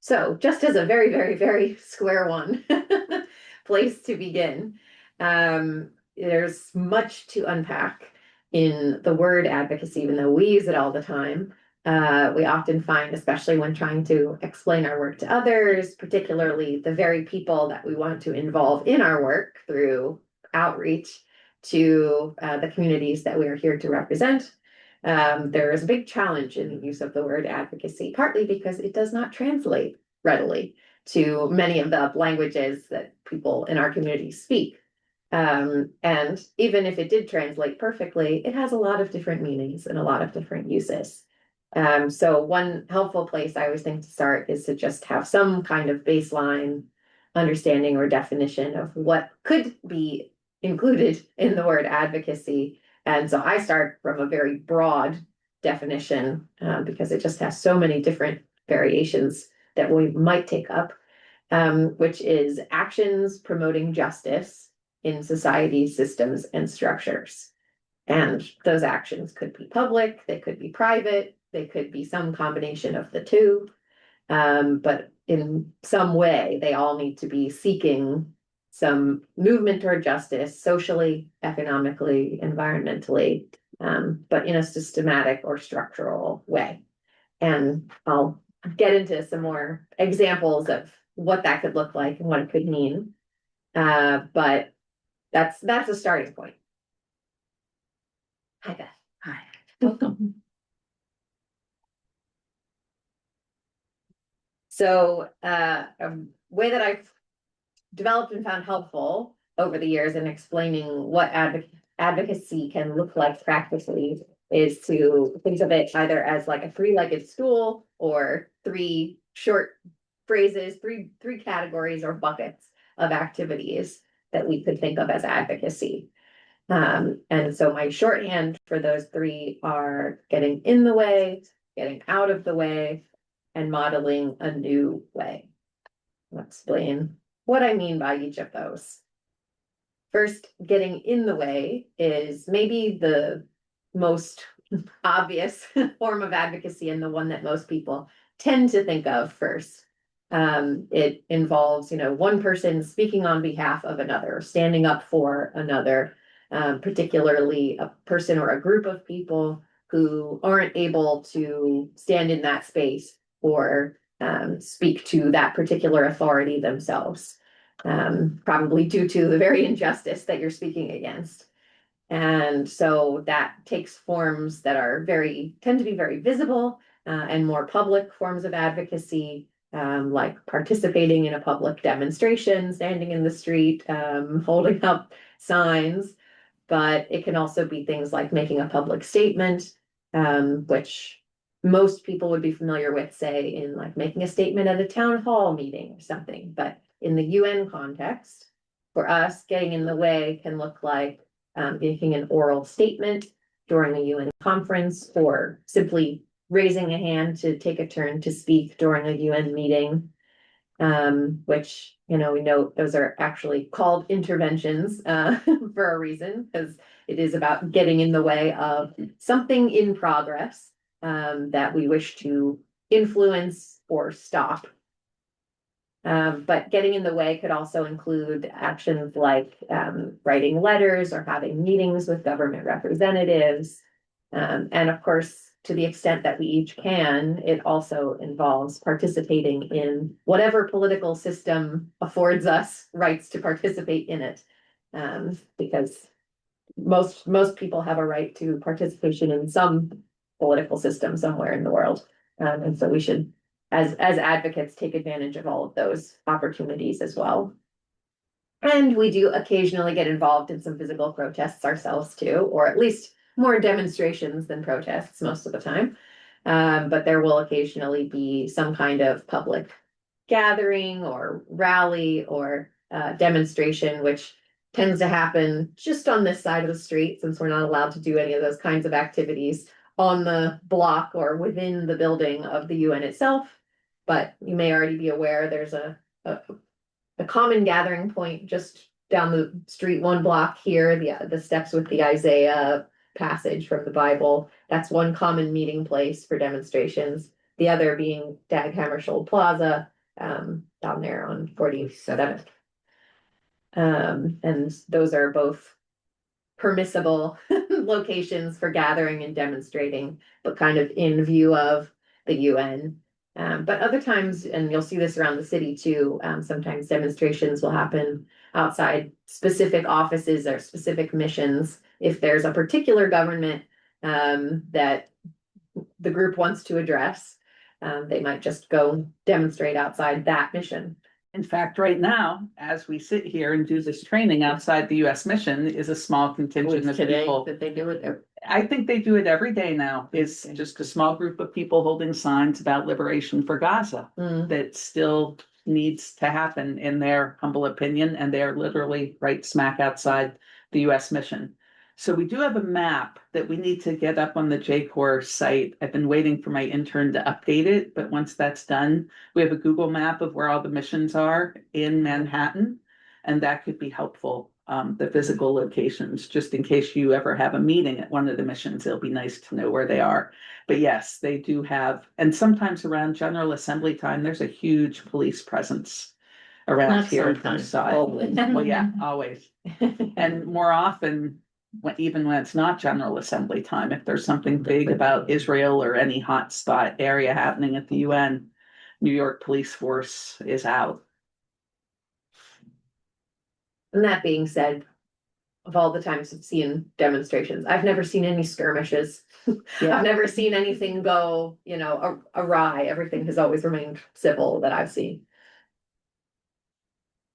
So just as a very, very, very square one place to begin, there's much to unpack in the word advocacy, even though we use it all the time. We often find, especially when trying to explain our work to others, particularly the very people that we want to involve in our work through outreach to the communities that we are here to represent. There is a big challenge in the use of the word advocacy, partly because it does not translate readily to many of the languages that people in our community speak. And even if it did translate perfectly, it has a lot of different meanings and a lot of different uses. So one helpful place I always think to start is to just have some kind of baseline understanding or definition of what could be included in the word advocacy. And so I start from a very broad definition because it just has so many different variations that we might take up, which is actions promoting justice in society, systems, and structures. And those actions could be public, they could be private, they could be some combination of the two. But in some way, they all need to be seeking some movement toward justice, socially, economically, environmentally, but in a systematic or structural way. And I'll get into some more examples of what that could look like and what it could mean. But that's a starting point. Hi, Beth. Hi, welcome. So a way that I've developed and found helpful over the years in explaining what advocacy can look like practically is to think of it either as like a three-legged stool or three short phrases, three categories or buckets of activities that we could think of as advocacy. And so my shorthand for those three are getting in the way, getting out of the way, and modeling a new way. I'll explain what I mean by each of those. First, getting in the way is maybe the most obvious form of advocacy and the one that most people tend to think of first. It involves, one person speaking on behalf of another, standing up for another, particularly a person or a group of people who aren't able to stand in that space or speak to that particular authority themselves, probably due to the very injustice that you're speaking against. And so that takes forms that are tend to be very visible and more public forms of advocacy, like participating in a public demonstration, standing in the street, holding up signs. But it can also be things like making a public statement, which most people would be familiar with, say, in like making a statement at a town hall meeting or something. But in the UN context, for us, getting in the way can look like making an oral statement during a UN conference, or simply raising a hand to take a turn to speak during a UN meeting, which, we know those are actually called interventions for a reason, because it is about getting in the way of something in progress that we wish to influence or stop. But getting in the way could also include actions like writing letters or having meetings with government representatives. And of course, to the extent that we each can, it also involves participating in whatever political system affords us rights to participate in it. Because most people have a right to participation in some political system somewhere in the world. And so we should, as advocates, take advantage of all of those opportunities as well. And we do occasionally get involved in some physical protests ourselves too, or at least more demonstrations than protests most of the time. But there will occasionally be some kind of public gathering or rally or demonstration, which tends to happen just on this side of the street, since we're not allowed to do any of those kinds of activities on the block or within the building of the UN itself. But you may already be aware there's a common gathering point just down the street, one block here, the steps with the Isaiah passage from the Bible. That's one common meeting place for demonstrations. The other being Dag Hammarskjöld Plaza, down there on 47th. And those are both permissible locations for gathering and demonstrating, but kind of in view of the UN. But other times, and you'll see this around the city too, sometimes demonstrations will happen outside specific offices or specific missions. If there's a particular government that the group wants to address, they might just go demonstrate outside that mission. In fact, right now, as we sit here and do this training outside the US mission is a small contingent of people. That they do it. I think they do it every day now. It's just a small group of people holding signs about liberation for Gaza that still needs to happen in their humble opinion, and they're literally right smack outside the US mission. So we do have a map that we need to get up on the JCOR site. I've been waiting for my intern to update it, but once that's done, we have a Google map of where all the missions are in Manhattan, and that could be helpful. The physical locations, just in case you ever have a meeting at one of the missions, it'll be nice to know where they are. But yes, they do have, and sometimes around General Assembly time, there's a huge police presence around Not here. sometimes, Always. Well, yeah, always. And more often, even when it's not General Assembly time, if there's something big about Israel or any hot spot area happening at the UN, New York police force is out. And that being said, of all the times I've seen demonstrations, I've never seen any skirmishes. Yeah. I've never seen anything go, awry. Everything has always remained civil that I've seen.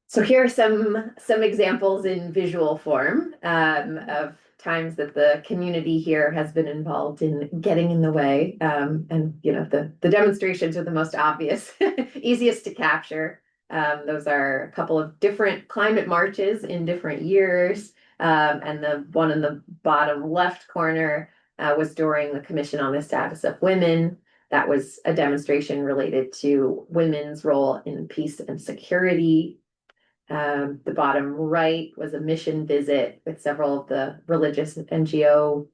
So here are some examples in visual form of times that the community here has been involved in getting in the way. And the demonstrations are the most obvious, easiest to capture. Those are a couple of different climate marches in different years. And the one in the bottom left corner was during the Commission on the Status of Women. That was a demonstration related to women's role in peace and security. The bottom right was a mission visit with several of the religious NGO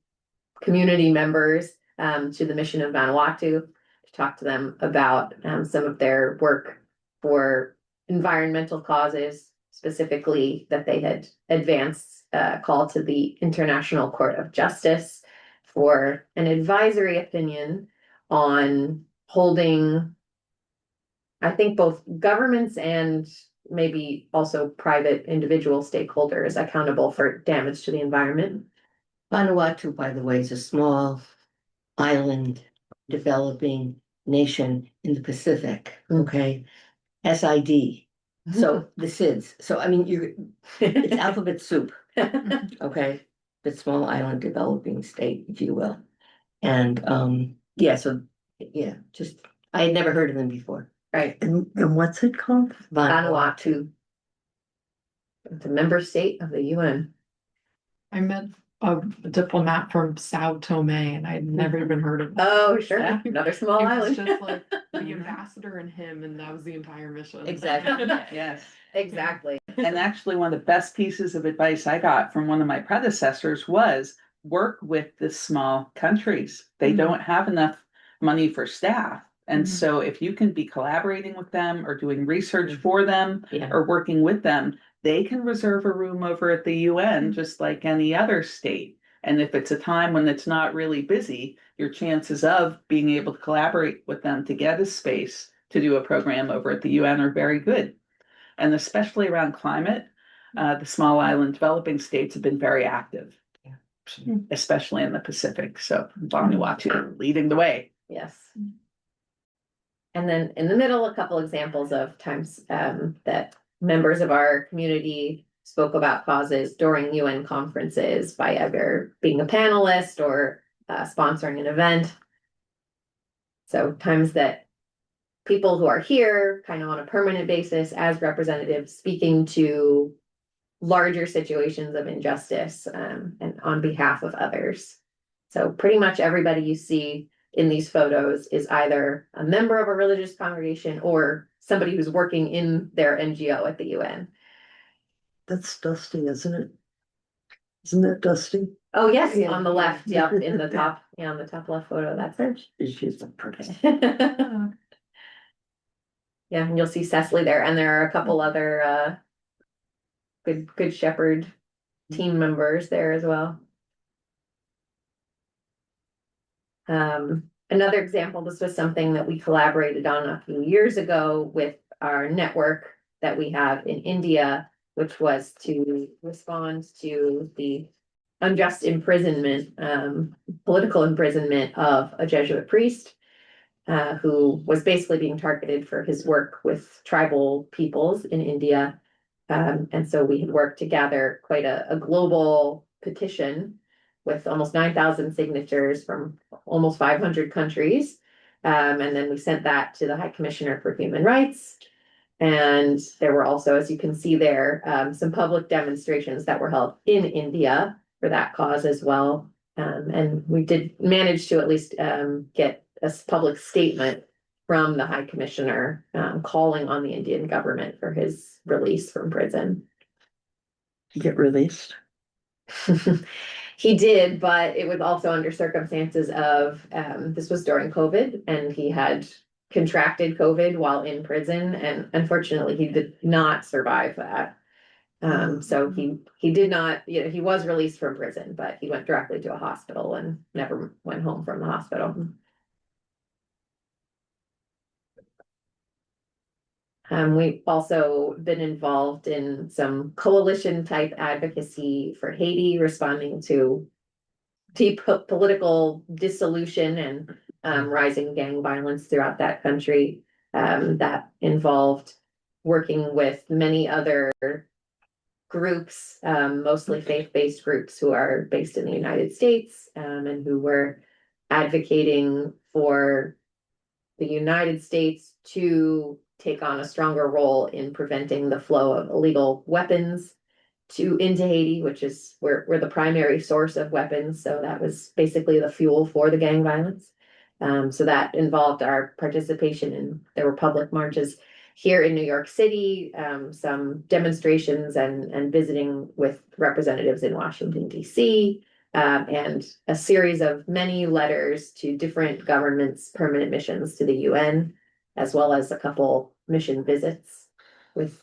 community members to the mission of Vanuatu to talk to them about some of their work for environmental causes, specifically that they had advanced a call to the International Court of Justice for an advisory opinion on holding, I think, both governments and maybe also private individual stakeholders accountable for damage to the environment. Vanuatu, by the way, is a small island developing nation in the Pacific. Okay. SID. So the SIDS. So I mean, it's alphabet soup. Okay. The small island developing state, if you will. And just I had never heard of them before. Right. And what's it called? Vanuatu. It's a member state of the UN. I met a diplomat from Sao Tome and I'd never even heard of it. Oh, sure. Yeah. Another small It was island. just like the ambassador and him, and that was the entire mission. Exactly. Yes. Exactly. And actually, one of the best pieces of advice I got from one of my predecessors was work with the small countries. They don't have enough money for staff. And so if you can be collaborating with them or doing research for them or working with them, they can reserve a room over at the UN just like any other state. And if it's a time when it's not really busy, your chances of being able to collaborate with them to get a space to do a program over at the UN are very good. And especially around climate, the small island developing states have been very active, especially in the Pacific. So Vanuatu leading the way. Yes. And then in the middle, a couple examples of times that members of our community spoke about causes during UN conferences by either being a panelist or sponsoring an event. So times that people who are here kind of on a permanent basis as representatives speaking to larger situations of injustice and on behalf of others. So pretty much everybody you see in these photos is either a member of a religious congregation or somebody who's working in their NGO at the UN. That's Dusty, isn't it? Isn't that Dusty? Oh, yes, on the left, yep, in the top, on the top left photo, that's her. She's the pretty. Yeah, and you'll see Cecily there, and there are a couple other Good Shepherd team members there as well. Another example, this was something that we collaborated on a few years ago with our network that we have in India, which was to respond to the unjust imprisonment, political imprisonment of a Jesuit priest, who was basically being targeted for his work with tribal peoples in India. And so we had worked to gather quite a global petition with almost 9,000 signatures from almost 500 countries. And then we sent that to the High Commissioner for Human Rights. And there were also, as you can see there, some public demonstrations that were held in India for that cause as well. And we did manage to at least get a public statement from the High Commissioner calling on the Indian government for his release from prison. Get released. He did, but it was also under circumstances of this was during COVID, and he had contracted COVID while in prison, and unfortunately he did not survive that. So he did not, he was released from prison, but he went directly to a hospital and never went home from the hospital. We've also been involved in some coalition type advocacy for Haiti, responding to deep political dissolution and rising gang violence throughout that country. That involved working with many other groups, mostly faith-based groups who are based in the United States, and who were advocating for the United States to take on a stronger role in preventing the flow of illegal weapons into Haiti, which is we're the primary source of weapons. So that was basically the fuel for the gang violence. So that involved our participation in, there were public marches here in New York City, some demonstrations and visiting with representatives in Washington, D.C., and a series of many letters to different governments, permanent missions to the UN, as well as a couple mission visits with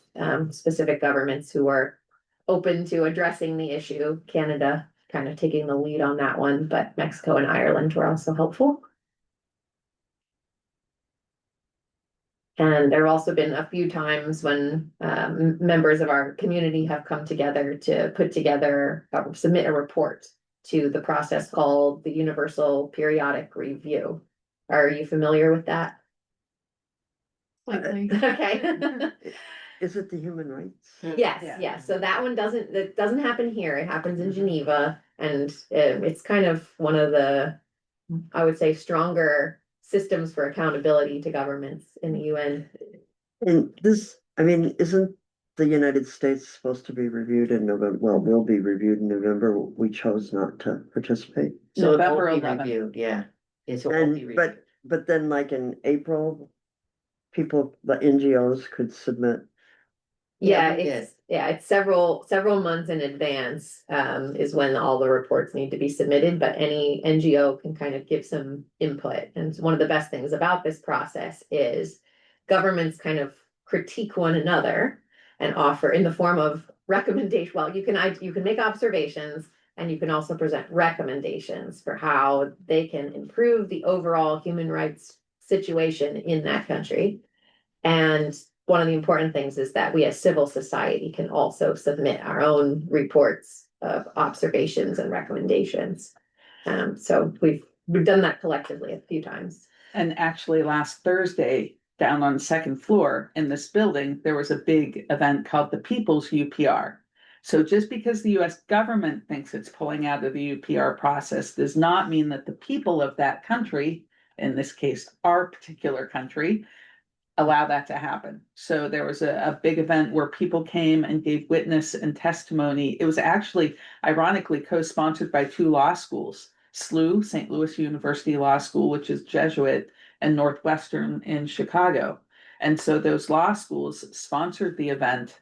specific governments who were open to addressing the issue. Canada kind of taking the lead on that one, but Mexico and Ireland were also helpful. And there have also been a few times when members of our community have come together to put together, submit a report to the process called the Universal Periodic Review. Are you familiar with that? Slightly. Okay. Is it the human rights? Yes. So that one doesn't happen here. It happens in Geneva, and it's kind of one of the, I would say, stronger systems for accountability to governments in the UN. And this, I mean, isn't the United States supposed to be reviewed in November? Well, will be reviewed in November. We chose not to participate. So it November won't be 11th. reviewed, yeah. It won't be reviewed. But then like in April, people, the NGOs could submit. Yeah, It's several months in advance is when all the reports need to be submitted, but any NGO can kind of give some input. And one of the best things about this process is governments kind of critique one another and offer in the form of recommendation. Well, you can make observations, and you can also present recommendations for how they can improve the overall human rights situation in that country. And one of the important things is that we as civil society can also submit our own reports of observations and recommendations. So we've done that collectively a few times. And actually last Thursday, down on the second floor in this building, there was a big event called the People's UPR. So just because the US government thinks it's pulling out of the UPR process does not mean that the people of that country, in this case, our particular country, allow that to happen. So there was a big event where people came and gave witness and testimony. It was actually, ironically, co-sponsored by two law schools, SLU, St. Louis University Law School, which is Jesuit, and Northwestern in Chicago. And so those law schools sponsored the event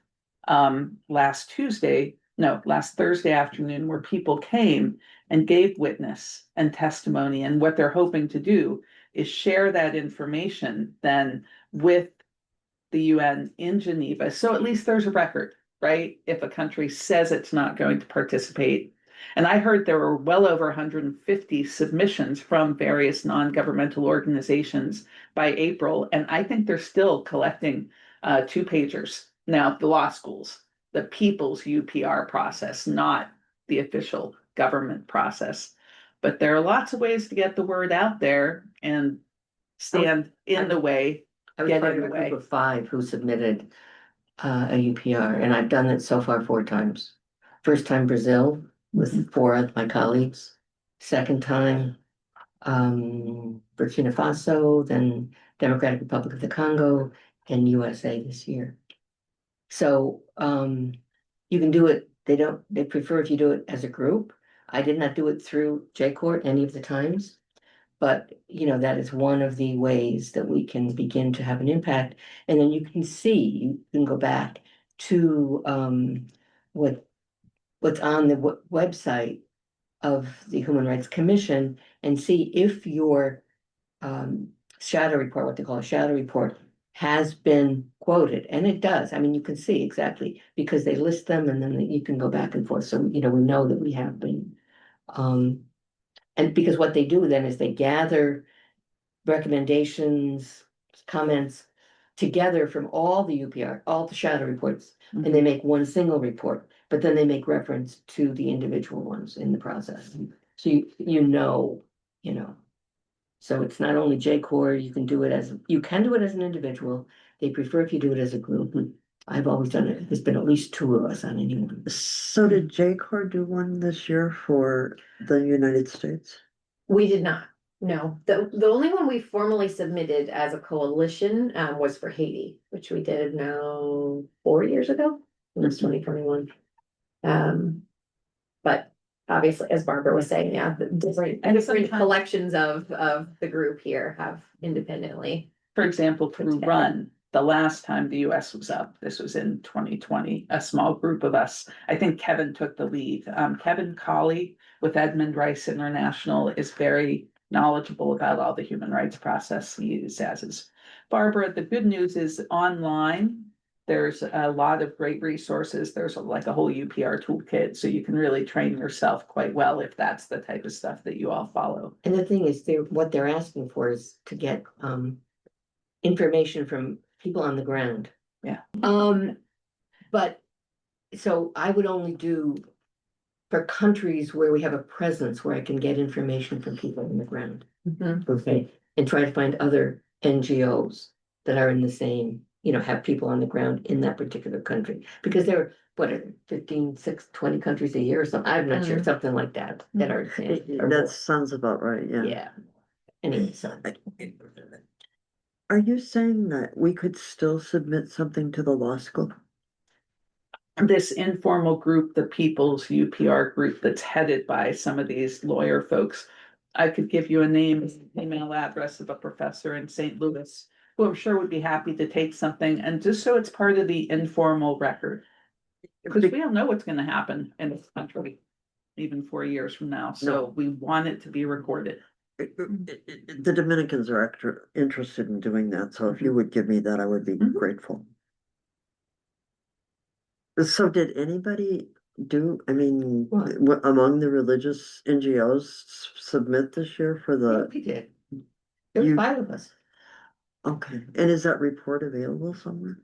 last Thursday afternoon, where people came and gave witness and testimony. And what they're hoping to do is share that information then with the UN in Geneva. So at least there's a record, right? If a country says it's not going to participate. And I heard there were well over 150 submissions from various non-governmental organizations by April. And I think they're still collecting two-pagers. Now, the law schools, the people's UPR process, not the official government process. But there are lots of ways to get the word out there and stand in the way. I was Get part in of the a group way. of 5 who submitted a UPR, and I've done it so far 4 times. First time Brazil with 4 of my colleagues. Second time Burkina Faso, then Democratic Republic of the Congo, and USA this year. So you can do it. They prefer if you do it as a group. I did not do it through J-Court any of the times. But, that is one of the ways that we can begin to have an impact. And then you can go back to what's on the website of the Human Rights Commission and see if your shadow report, what they call a shadow report, has been quoted. And it does. I mean, you can see exactly because they list them and then you can go back and forth. So, we know that we have been. And because what they do then is they gather recommendations, comments together from all the UPR, all the shadow reports, and they make one single report, but then they make reference to the individual ones in the process. So you know. So it's not only J-Core, you can do it as an individual. They prefer if you do it as a group. I've always done it. There's been at least 2 of us on any one. So did J-Corps do one this year for the United States? We did not, no. The only one we formally submitted as a coalition was for Haiti, which we did now 4 years ago. It was 2021. But obviously, as Barbara was saying, yeah, the different sometimes- collections of the group here have independently. For example, through together. Run, the last time the US was up, this was in 2020, a small group of us, I think Kevin took the lead. Kevin Colley with Edmund Rice International is very knowledgeable about all the human rights processes, as is Barbara. The good news is online, there's a lot of great resources. There's like a whole UPR toolkit, so you can really train yourself quite well if that's the type of stuff that you all follow. And the thing is, what they're asking for is to get information from people on the ground. Yeah. But so I would only do for countries where we have a presence where I can get information from people on the ground. Okay. And try to find other NGOs that are in the same, have people on the ground in that particular country. Because there are, what are 15, 20 countries a year or something, I'm not sure, something like that, that are. That sounds about right, yeah. Yeah. Anyway, so. Are you saying that we could still submit something to the law school? This informal group, the People's UPR group that's headed by some of these lawyer folks. I could give you a name, email address of a professor in St. Louis, who I'm sure would be happy to take something, and just so it's part of the informal record. Because we don't know what's gonna happen in this country, even 4 years from now, so we want it to be recorded. The Dominicans are interested in doing that, so if you would give me that, I would be grateful. So did anybody among the religious NGOs submit this year for Yeah, the, we did. There were 5 of us. okay, and is that report available somewhere?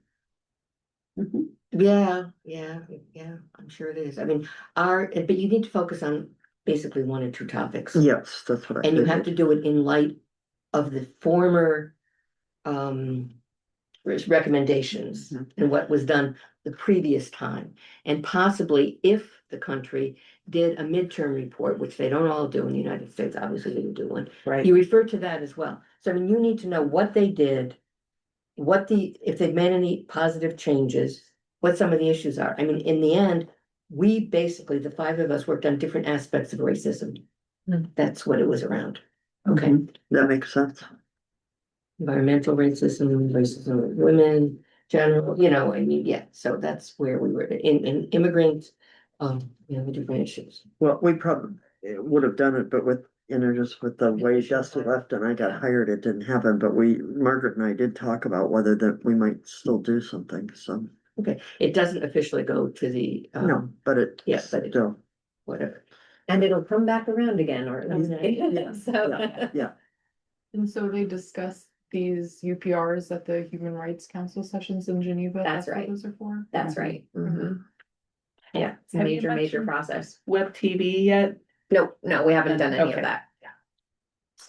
Yeah, I'm sure it is. I mean, but you need to focus on basically 1 or 2 topics. Yes, that's what I And you have figured. to do it in light of the former recommendations and what was done the previous time. And possibly if the country did a midterm report, which they don't all do in the United States, obviously they didn't do one. Right. You refer to that as well. So I mean, you need to know what they did, if they've made any positive changes, what some of the issues are. I mean, in the end, we basically, the 5 of us worked on different aspects of racism. That's what it was around. Okay. That makes sense. Environmental racism, racism of women, general, I mean, yeah, so that's where we were in immigrants, the different issues. Well, we probably would have done it, but with just with the way Dusty left and I got hired, it didn't happen, but Margaret and I did talk about whether that we might still do something, so, Okay, it doesn't officially go to the, no, but it. yeah, but it- Still, whatever. And it'll come back around again, or Yeah. so. yeah, And so they discussed these UPRs at the Human Rights Council sessions in Geneva. That's what right. those are for. That's right. Mhm. Yeah, it's a Have you major mentioned- process. Web TV yet? No, we haven't done any Okay. of that.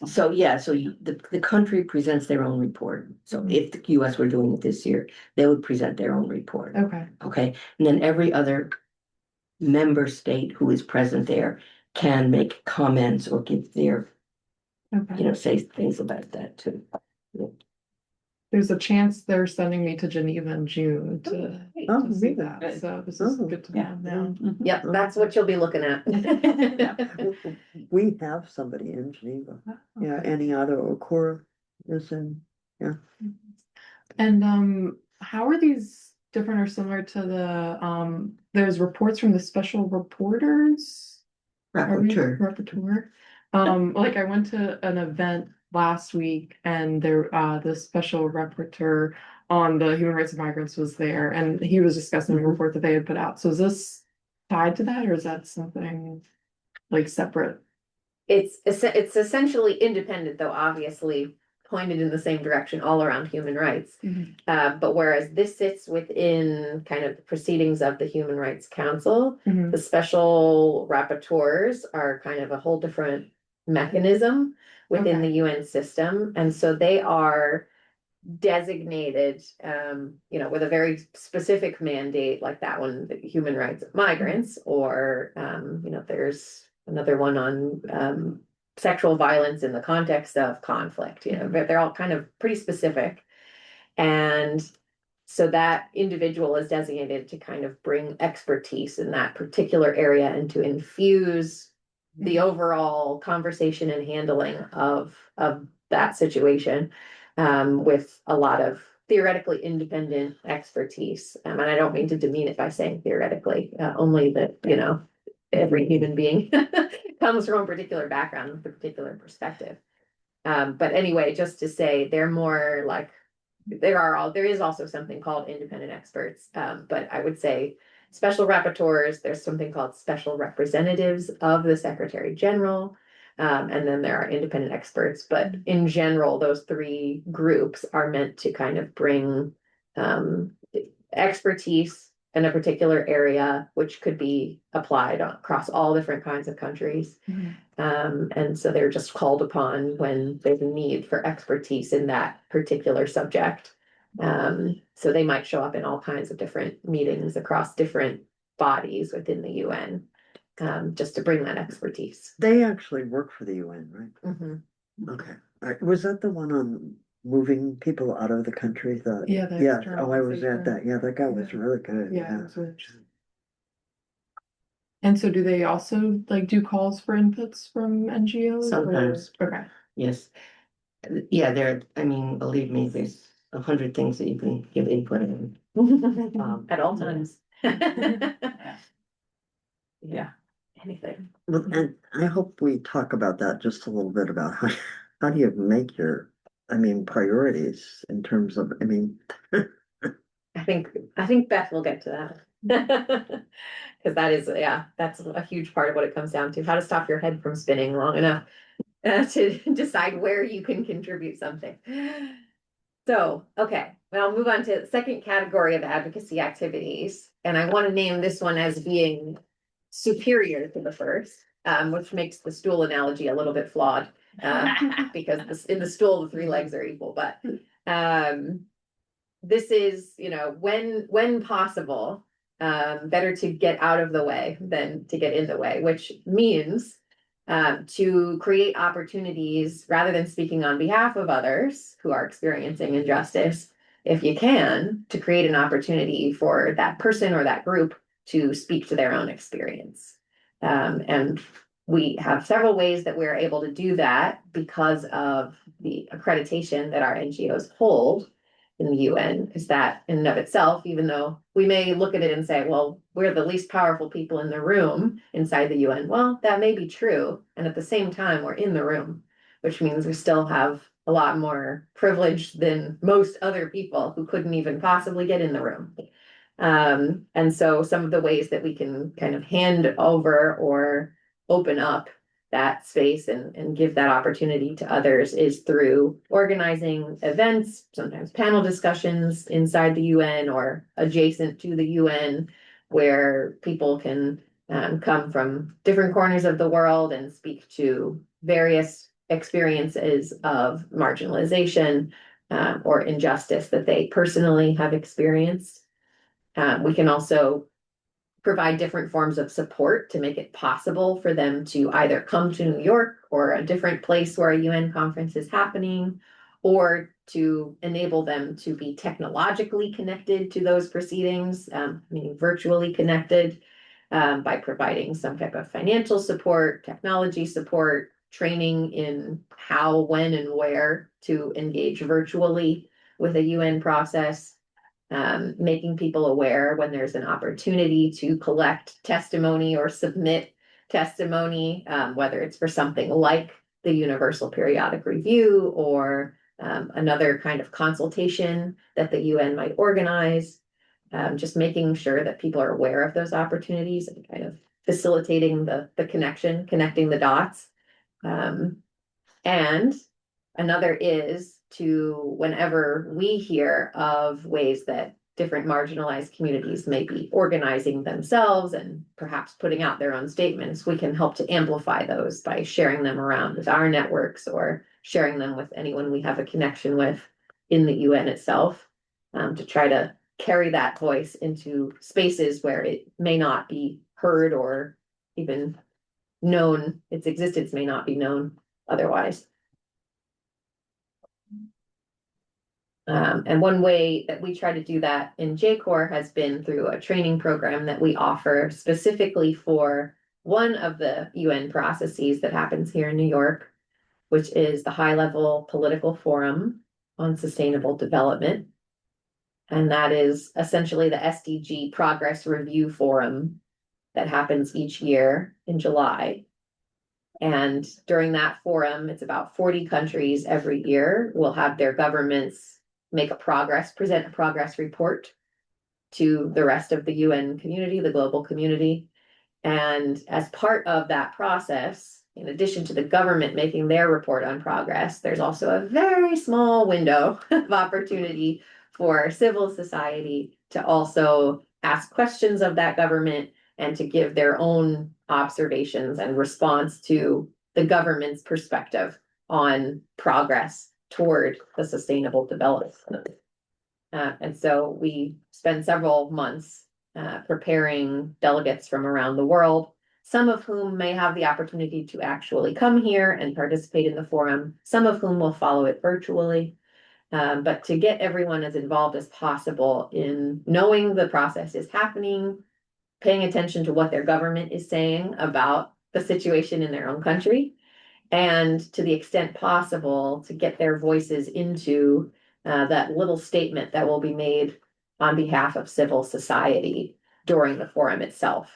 So, yeah, so the country presents their own report. So if the US were doing it this year, they would present their own report. Okay. Okay, and then every other member state who is present there can make comments or give their, Okay. say things about that too. There's a chance they're sending me to Geneva in June to Oh, see really? that. Good. So this is Oh, good to yeah, know now. Mhm. Yep, that's what you'll be looking at. we have somebody in Geneva, yeah, Okay. any other Okura is in, And how are these different or similar to the there's reports from the special reporters? Rapporteur. Rapporteur. Like I went to an event last week and there the special rapporteur on the human rights of migrants was there and he was discussing the Mhm. report that they had put out. So is this tied to that or is that something like separate? It's essentially independent, though obviously pointed in the same direction all around human rights. But whereas this sits within kind of the proceedings of the Human Rights Council, Mhm. the special rapporteurs are kind of a whole different mechanism within Okay. the UN system. And so they are designated, with a very specific mandate like that one, the human rights of migrants, or, there's another one on sexual violence in the context of conflict, but they're all kind of pretty specific. And so that individual is designated to kind of bring expertise in that particular area and to infuse the overall conversation and handling of that situation with a lot of theoretically independent expertise. And I don't mean to demean it by saying theoretically, only that, every human being comes from a particular background with a particular perspective. But anyway, just to say they're more like there is also something called independent experts. But I would say special rapporteurs, there's something called special representatives of the Secretary General. And then there are independent experts, but in general, those three groups are meant to kind of bring expertise in a particular area, which could be applied across all different kinds of countries. And so they're just called upon when there's a need for expertise in that particular subject. So they might show up in all kinds of different meetings across different bodies within the UN, just to bring that expertise. they actually work for the UN, right? Mhm. Okay, was that the one on moving people out of the country, Yeah, the yeah, external oh, I was at taxation. that, yeah, that guy was Yeah. really good, Yeah, yeah. it was really interesting. And so do they also like do calls for inputs from NGOs? or- Sometimes. Okay. Yes. Yeah, believe me, there's 100 things that you can give input in. At all times. Yeah. Yeah, anything. Well, and I hope we talk about that just a little bit about how do you make your, priorities in terms of, I think Beth will get to that. Cause that is, that's a huge part of what it comes down to, how to stop your head from spinning long enough to decide where you can contribute something. So, okay, well, I'll move on to the second category of advocacy activities. And I want to name this one as being superior to the first, which makes the stool analogy a little bit flawed. Because in the stool, the three legs are equal, but this is, when possible, better to get out of the way than to get in the way, which means to create opportunities rather than speaking on behalf of others who are experiencing injustice, if you can, to create an opportunity for that person or that group to speak to their own experience. And we have several ways that we're able to do that because of the accreditation that our NGOs hold. in the UN, because that in and of itself, even though we may look at it and say, well, we're the least powerful people in the room inside the UN. Well, that may be true. And at the same time, we're in the room, which means we still have a lot more privilege than most other people who couldn't even possibly get in the room. And so some of the ways that we can kind of hand over or open up that space and give that opportunity to others is through organizing events, sometimes panel discussions inside the UN or adjacent to the UN, where people can come from different corners of the world and speak to various experiences of marginalization or injustice that they personally have experienced. We can also provide different forms of support to make it possible for them to either come to New York or a different place where a UN conference is happening, or to enable them to be technologically connected to those proceedings, meaning virtually connected, by providing some type of financial support, technology support, training in how, when, and where to engage virtually with a UN process. Making people aware when there's an opportunity to collect testimony or submit testimony, whether it's for something like the Universal Periodic Review or another kind of consultation that the UN might organize. Just making sure that people are aware of those opportunities and kind of facilitating the connection, connecting the dots. And another is to, whenever we hear of ways that different marginalized communities may be organizing themselves and perhaps putting out their own statements, we can help to amplify those by sharing them around with our networks or sharing them with anyone we have a connection with in the UN itself, to try to carry that voice into spaces where it may not be heard or even known, its existence may not be known otherwise. And one way that we try to do that in JCOR has been through a training program that we offer specifically for one of the UN processes that happens here in New York, which is the High-Level Political Forum on Sustainable Development. And that is essentially the SDG Progress Review Forum that happens each year in July. And during that forum, it's about 40 countries every year will have their governments present a progress report to the rest of the UN community, the global community. And as part of that process, in addition to the government making their report on progress, there's also a very small window of opportunity for civil society to also ask questions of that government and to give their own observations and response to the government's perspective on progress toward the sustainable development. And so we spend several months preparing delegates from around the world, some of whom may have the opportunity to actually come here and participate in the forum, some of whom will follow it virtually. But to get everyone as involved as possible in knowing the process is happening, paying attention to what their government is saying about the situation in their own country, and to the extent possible to get their voices into that little statement that will be made on behalf of civil society during the forum itself.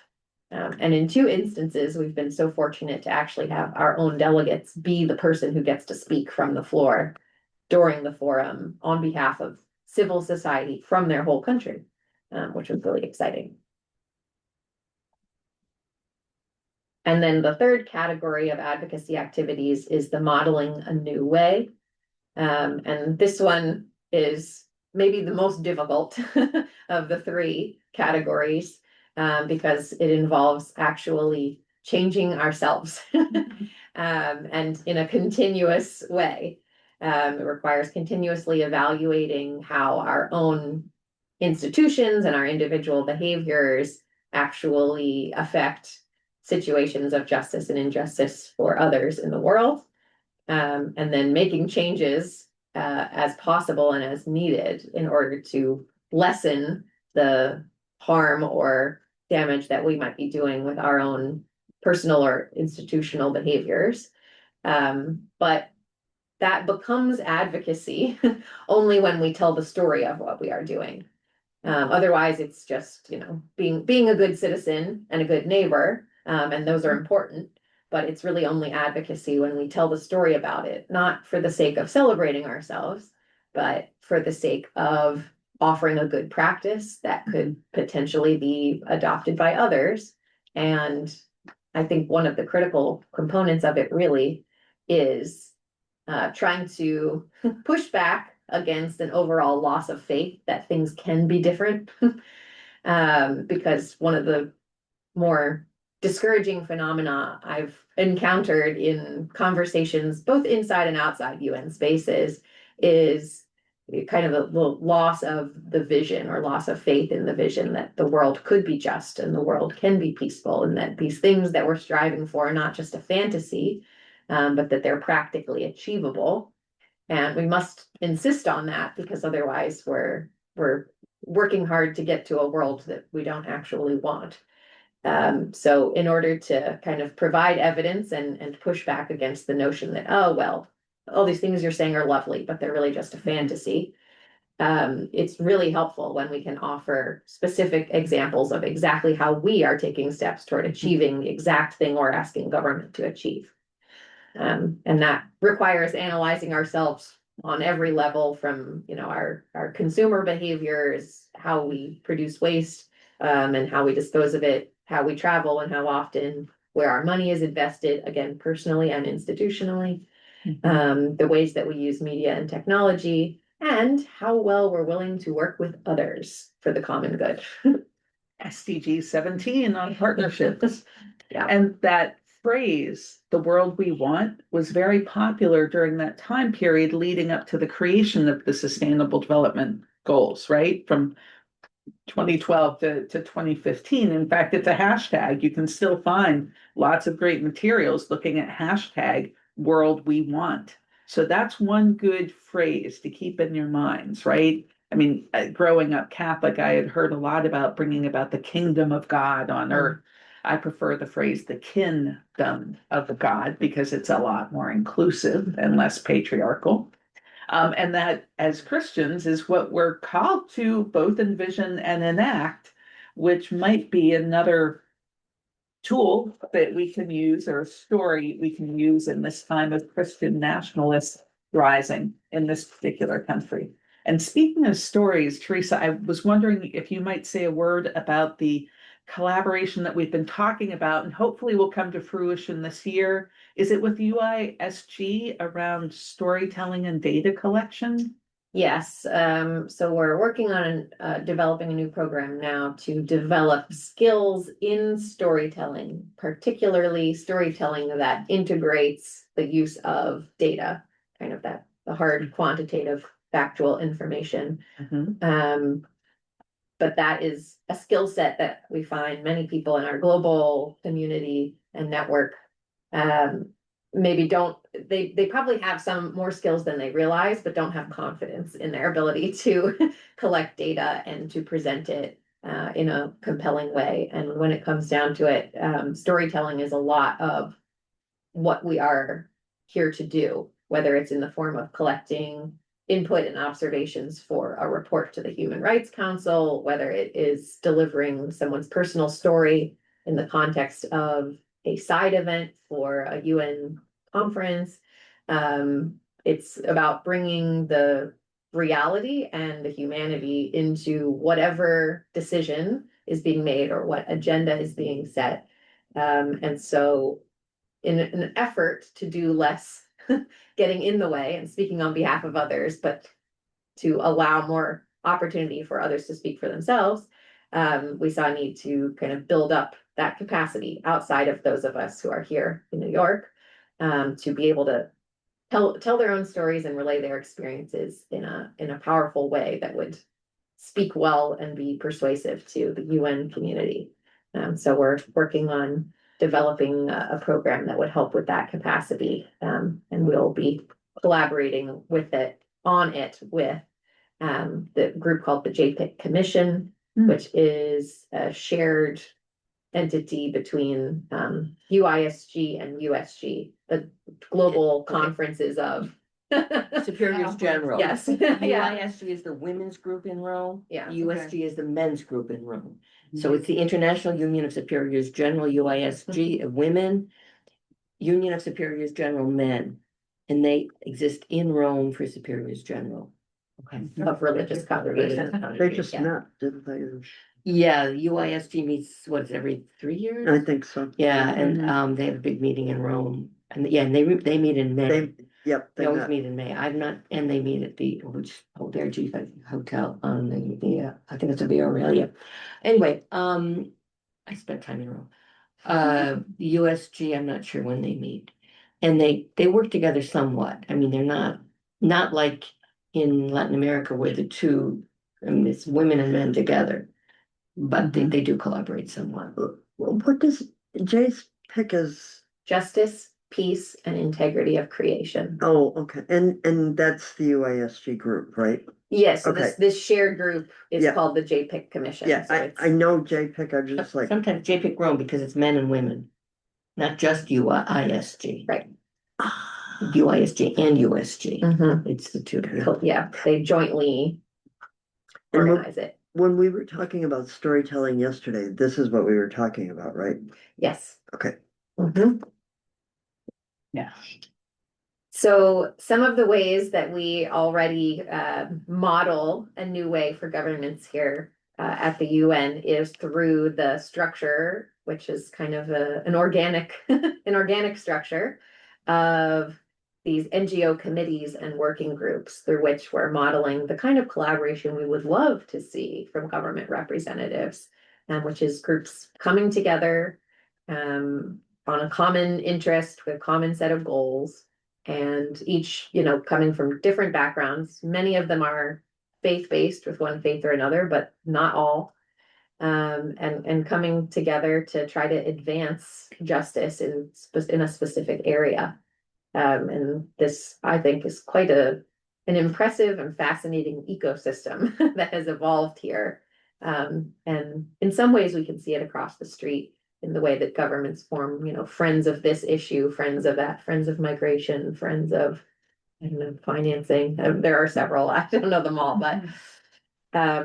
And in 2 instances, we've been so fortunate to actually have our own delegates be the person who gets to speak from the floor during the forum on behalf of civil society from their whole country, which was really exciting. And then the third category of advocacy activities is the modeling a new way. And this one is maybe the most difficult of the 3 categories, because it involves actually changing ourselves and in a continuous way. It requires continuously evaluating how our own institutions and our individual behaviors actually affect situations of justice and injustice for others in the world, and then making changes as possible and as needed in order to lessen the harm or damage that we might be doing with our own personal or institutional behaviors. But that becomes advocacy only when we tell the story of what we are doing. Otherwise, it's just, being a good citizen and a good neighbor, and those are important. But it's really only advocacy when we tell the story about it, not for the sake of celebrating ourselves, but for the sake of offering a good practice that could potentially be adopted by others. And I think one of the critical components of it really is trying to push back against an overall loss of faith that things can be different. Because one of the more discouraging phenomena I've encountered in conversations, both inside and outside UN spaces, is kind of the loss of the vision or loss of faith in the vision that the world could be just and the world can be peaceful, and that these things that we're striving for are not just a fantasy, but that they're practically achievable. And we must insist on that, because otherwise we're working hard to get to a world that we don't actually want. So in order to kind of provide evidence and push back against the notion that, oh, well, all these things you're saying are lovely, but they're really just a fantasy. It's really helpful when we can offer specific examples of exactly how we are taking steps toward achieving the exact thing we're asking government to achieve. And that requires analyzing ourselves on every level, from, our consumer behaviors, how we produce waste, and how we dispose of it, how we travel and how often, where our money is invested, again, personally and institutionally, the ways that we use media and technology, and how well we're willing to work with others for the common good. SDG 17 on partnerships. Yeah. And that phrase, the world we want, was very popular during that time period leading up to the creation of the Sustainable Development Goals, right? From 2012 to 2015. In fact, it's a hashtag. You can still find lots of great materials looking at hashtag world we want. So that's one good phrase to keep in your minds, right? I mean, growing up Catholic, I had heard a lot about bringing about the kingdom of God on earth. I prefer the phrase the kingdom of God, because it's a lot more inclusive and less patriarchal. And that, as Christians, is what we're called to both envision and enact, which might be another tool that we can use, or a story we can use in this time of Christian nationalist rising in this particular country. And speaking of stories, Teresa, I was wondering if you might say a word about the collaboration that we've been talking about and hopefully will come to fruition this year. Is it with UISG around storytelling and data collection? Yes, so we're working on developing a new program now to develop skills in storytelling, particularly storytelling that integrates the use of data, kind of the hard quantitative factual information. But that is a skill set that we find many people in our global community and network maybe don't, they probably have some more skills than they realize, but don't have confidence in their ability to collect data and to present it in a compelling way. And when it comes down to it, storytelling is a lot of what we are here to do, whether it's in the form of collecting input and observations for a report to the Human Rights Council, whether it is delivering someone's personal story in the context of a side event for a UN conference. It's about bringing the reality and the humanity into whatever decision is being made or what agenda is being set. And so in an effort to do less getting in the way and speaking on behalf of others, but to allow more opportunity for others to speak for themselves, we saw a need to kind of build up that capacity outside of those of us who are here in New York, to be able to tell their own stories and relay their experiences in a powerful way that would speak well and be persuasive to the UN community. So we're working on developing a program that would help with that capacity, and we'll be collaborating with the group called the JPIC Commission, which is a shared entity between UISG and USG, the global conferences of Superiors General. Yes, yeah, UISG is the women's group in Rome. yeah. USG is the men's group in Rome. So it's the International Union of Superiors General, UISG of women, Union of Superiors General men. And they exist in Rome for Superiors General. Okay. Of religious congregations. They just Yeah. met, didn't they? Yeah, UISG meets, what, every 3 years? I think so. Yeah, and they have a big meeting in Rome. And yeah, and they meet in May. Yep, They they always met. meet in May. I'm not, and they meet at the, their G hotel on I think it's a Via Aurelia. Anyway, I spent time in Rome. USG, I'm not sure when they meet. And they work together somewhat. I mean, they're not like in Latin America where the two, I mean, it's women and men together. But they do collaborate somewhat. What does Jay's pick as? Justice, peace, and integrity of creation. Oh, okay, and that's the UISG group, right? Yes, so Okay. this shared group is Yeah. called the JPIC Commission. Yeah, so it's- I know JPIC, I'm just like, Sometimes JPIC Rome because it's men and women, not just UISG. Right. UISG and USG. Mhm. It's the two. Yeah, they jointly And organize it. when we were talking about storytelling yesterday, this is what we were talking about, right? Yes. Okay. Mhm. Yeah. So some of the ways that we already model a new way for governments here at the UN is through the structure, which is kind of an organic an organic structure of these NGO committees and working groups through which we're modeling the kind of collaboration we would love to see from government representatives, which is groups coming together on a common interest with a common set of goals, and each, coming from different backgrounds. Many of them are faith-based with one faith or another, but not all. And coming together to try to advance justice in a specific area. And this, I think, is quite an impressive and fascinating ecosystem that has evolved here. And in some ways, we can see it across the street in the way that governments form, friends of this issue, friends of that, friends of migration, friends of, I don't know, financing. There are several, I don't know them all, but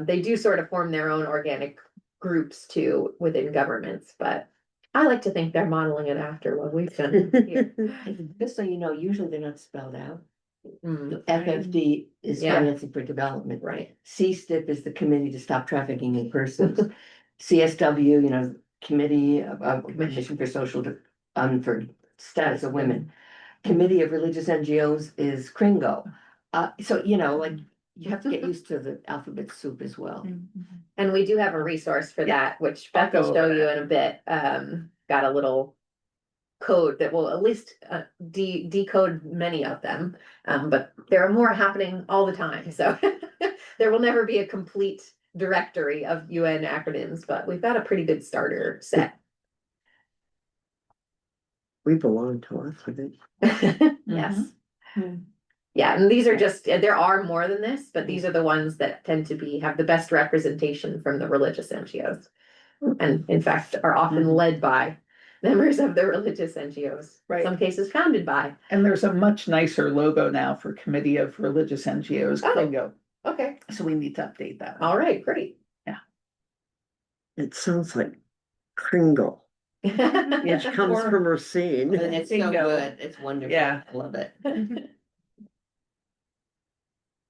they do sort of form their own organic groups too within governments. But I like to think they're modeling it after what we've done here. Just so you know, usually they're not spelled out. Mm, FFD is Yeah. financing for development. right. CSTIP is the Committee to Stop Trafficking in Persons. CSW, Committee of Commission for for Status of Women. Committee of Religious NGOs is Kringo. So, you have to get used to the alphabet soup as well. And we do have a resource for that, which I'll Beth will go show over you that. in a bit. Got a little code that will at least decode many of them. But there are more happening all the time. So there will never be a complete directory of UN acronyms, but we've got a pretty good starter set. We belong to us, I think. Yes. Mhm. Yeah, and these are just, there are more than this, but these are the ones that tend to have the best representation from the religious NGOs. And in fact, are often led by members of the religious NGOs. Right. Some cases founded by. And there's a much nicer logo now for Committee of Religious NGOs, Oh. Kringo. Okay, So we need to update that. all right, great. It sounds like Kringle, which comes Or- from Racine. And it's so Bingo. good. It's wonderful. Yeah. I love it.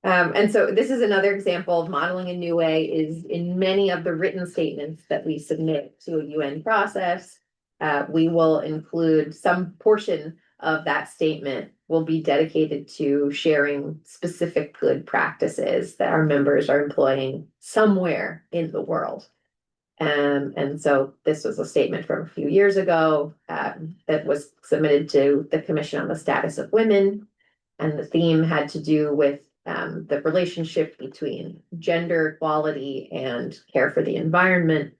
And so this is another example of modeling a new way is in many of the written statements that we submit to a UN process. We will include some portion of that statement will be dedicated to sharing specific good practices that our members are employing somewhere in the world. And so this was a statement from a few years ago that was submitted to the Commission on the Status of Women. And the theme had to do with the relationship between gender equality and care for the environment.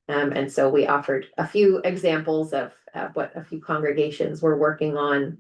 And so we offered a few examples of what a few congregations were working on.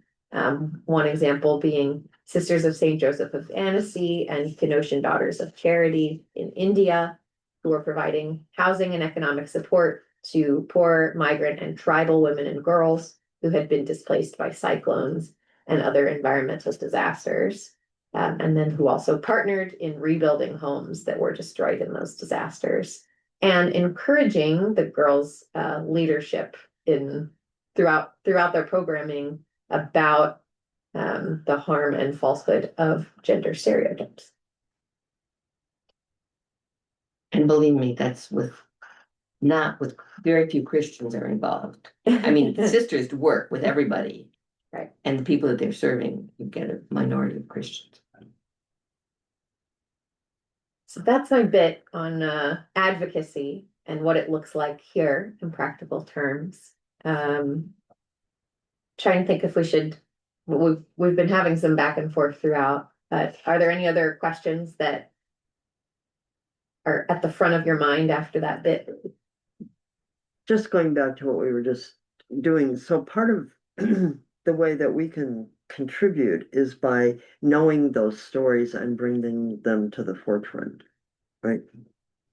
One example being Sisters of St. Joseph of Annecy and Kenoshan Daughters of Charity in India, who are providing housing and economic support to poor migrant and tribal women and girls who had been displaced by cyclones. and other environmental disasters. And then who also partnered in rebuilding homes that were destroyed in those disasters and encouraging the girls' leadership in throughout their programming about the harm and falsehood of gender stereotypes. And believe me, that's not with very few Christians are involved. I mean, sisters work with everybody. Right. And the people that they're serving, you get a minority of Christians. So that's my bit on advocacy and what it looks like here in practical terms. Trying to think if we should. We've been having some back and forth throughout. But are there any other questions that are at the front of your mind after that bit? Just going back to what we were just doing, so part of the way that we can contribute is by knowing those stories and bringing them to the forefront, right?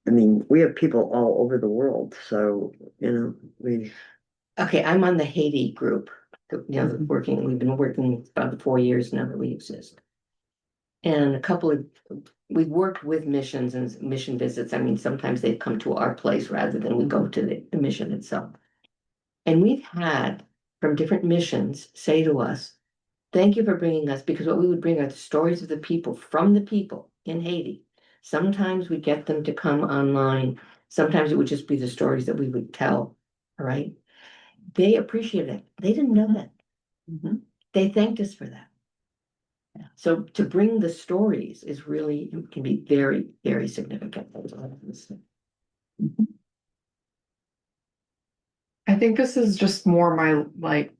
I mean, we have people all over the world, so, we. Okay, I'm on the Haiti group. We've been working about 4 years now that we exist. And we've worked with missions and mission visits. I mean, sometimes they come to our place rather than we go to the mission itself. And we've had from different missions say to us, thank you for bringing us, because what we would bring are the stories of the people from the people in Haiti. Sometimes we get them to come online. Sometimes it would just be the stories that we would tell, all right? They appreciated it. They didn't know that. Mhm. They thanked us for that. Yeah. So to bring the stories is really, can be very, very significant. Mhm. I think this is just more my like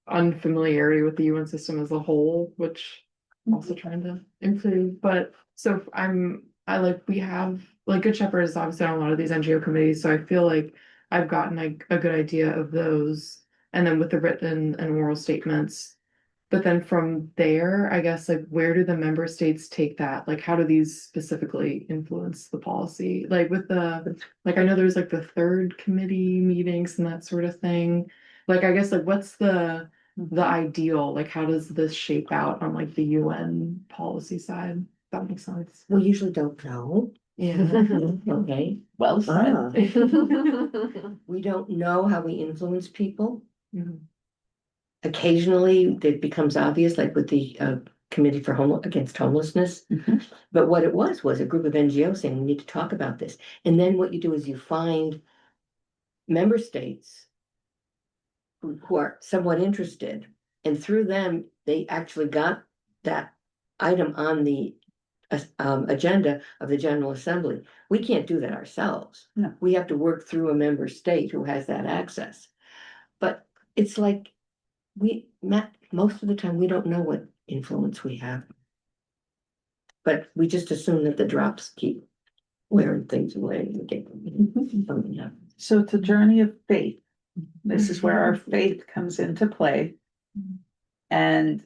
unfamiliarity with the UN system as a whole, which I'm also trying to improve. But so we have like Good Shepherd is obviously on a lot of these NGO committees, so I feel like I've gotten like a good idea of those, and then with the written and oral statements. But then from there, I guess like where do the member states take that? Like how do these specifically influence the policy? Like with like I know there's like the third committee meetings and that sort of thing. Like I guess like what's the ideal? Like how does this shape out on like the UN policy side? If that makes sense. We usually don't know. Yeah. Okay. Well said. We don't know how we influence people. Mhm. Occasionally, it becomes obvious, like with the Committee for Against Homelessness. Mhm. But what it was a group of NGOs saying we need to talk about this. And then what you do is you find member states who are somewhat interested, and through them, they actually got that item on the agenda of the General Assembly. We can't do that ourselves. No. We have to work through a member state who has that access. But it's like most of the time we don't know what influence we have. But we just assume that the drops keep wearing things away and get something up. So it's a journey of faith. This is where our faith comes into play. And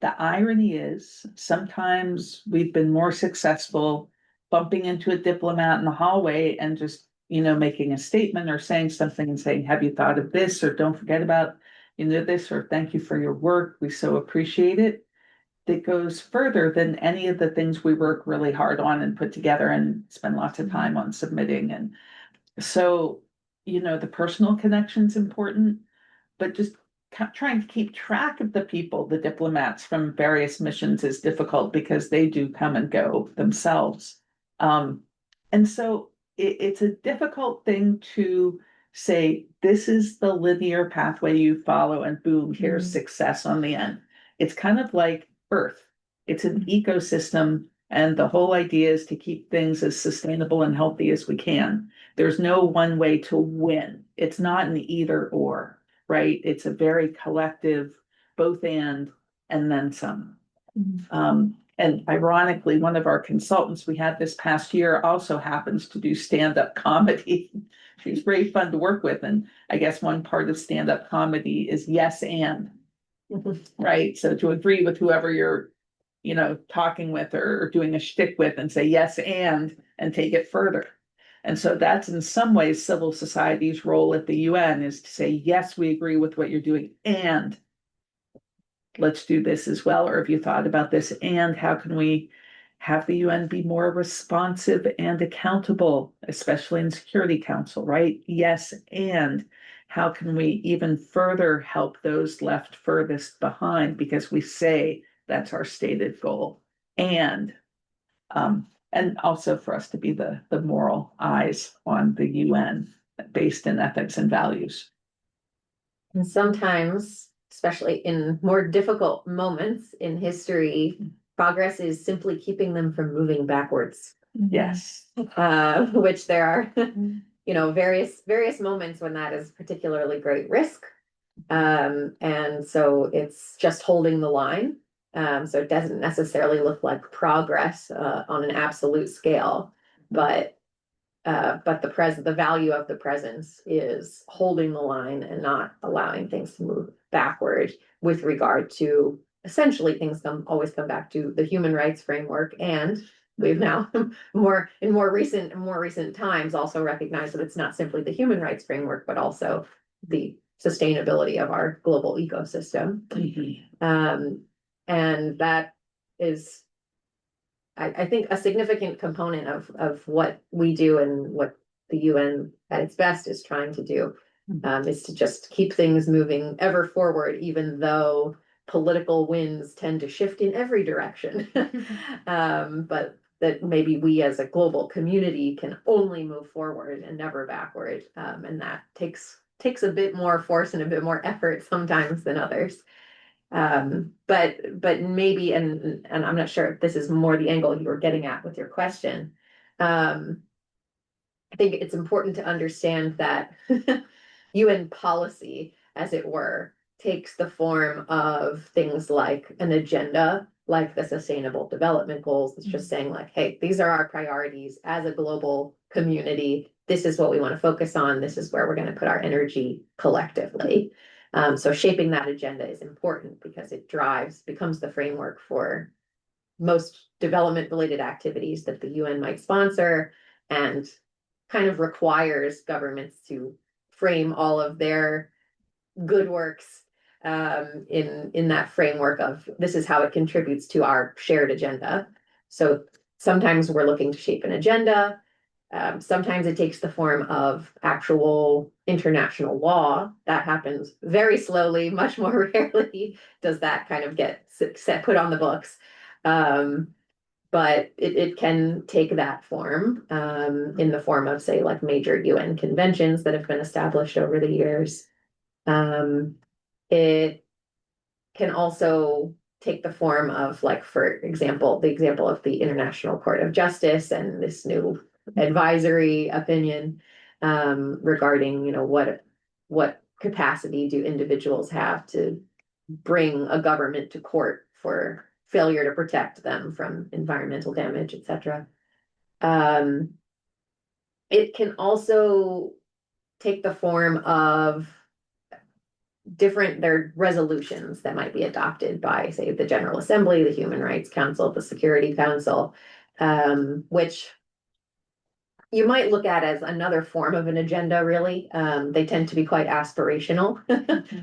the irony is sometimes we've been more successful bumping into a diplomat in the hallway and just, making a statement or saying something and saying, have you thought of this? Or don't forget about, this, or thank you for your work. We so appreciate it. That goes further than any of the things we work really hard on and put together and spend lots of time on submitting. And so, the personal connection's important, but just trying to keep track of the people, the diplomats from various missions is difficult because they do come and go themselves. And so it's a difficult thing to say, this is the linear pathway you follow and boom, here's success on the end. It's kind of like Earth. It's an ecosystem, and the whole idea is to keep things as sustainable and healthy as we can. There's no one way to win. It's not an either or, right? It's a very collective, both and then some. And ironically, one of our consultants we had this past year also happens to do stand-up comedy. She's very fun to work with. And I guess one part of stand-up comedy is yes and. Right. So to agree with whoever you're, talking with or doing a shtick with and say yes and take it further. And so that's in some ways civil society's role at the UN is to say, yes, we agree with what you're doing and let's do this as well, or have you thought about this? And how can we have the UN be more responsive and accountable, especially in Security Council, right? Yes, and how can we even further help those left furthest behind? Because we say that's our stated goal. And also for us to be the moral eyes on the UN based in ethics and values. And sometimes, especially in more difficult moments in history, progress is simply keeping them from moving backwards. Yes. Which there are, various moments when that is particularly great risk. And so it's just holding the line. So it doesn't necessarily look like progress on an absolute scale, but the value of the presence is holding the line and not allowing things to move backward with regard to essentially things always come back to the human rights framework. And we've now in more recent times also recognized that it's not simply the human rights framework, but also the sustainability of our global ecosystem. And that is, I think, a significant component of what we do and what the UN at its best is trying to do, is to just keep things moving ever forward, even though political winds tend to shift in every direction. But that maybe we as a global community can only move forward and never backward. And that takes a bit more force and a bit more effort sometimes than others. But maybe, and I'm not sure if this is more the angle you were getting at with your question. I think it's important to understand that UN policy, as it were, takes the form of things like an agenda, like the Sustainable Development Goals. It's just saying like, hey, these are our priorities as a global community. This is what we want to focus on. This is where we're going to put our energy collectively. So shaping that agenda is important because it becomes the framework for most development related activities that the UN might sponsor, and kind of requires governments to frame all of their good works in that framework of this is how it contributes to our shared agenda. So sometimes we're looking to shape an agenda. Sometimes it takes the form of actual international law. That happens very slowly, much more rarely does that kind of get put on the books. But it can take that form in the form of, say, like major UN conventions that have been established over the years. It can also take the form of, like, for example, the example of the International Court of Justice and this new advisory opinion regarding, what capacity do individuals have to bring a government to court for failure to protect them from environmental damage, etc. It can also take the form of there are resolutions that might be adopted by, say, the General Assembly, the Human Rights Council, the Security Council, which you might look at as another form of an agenda, really. They tend to be quite aspirational.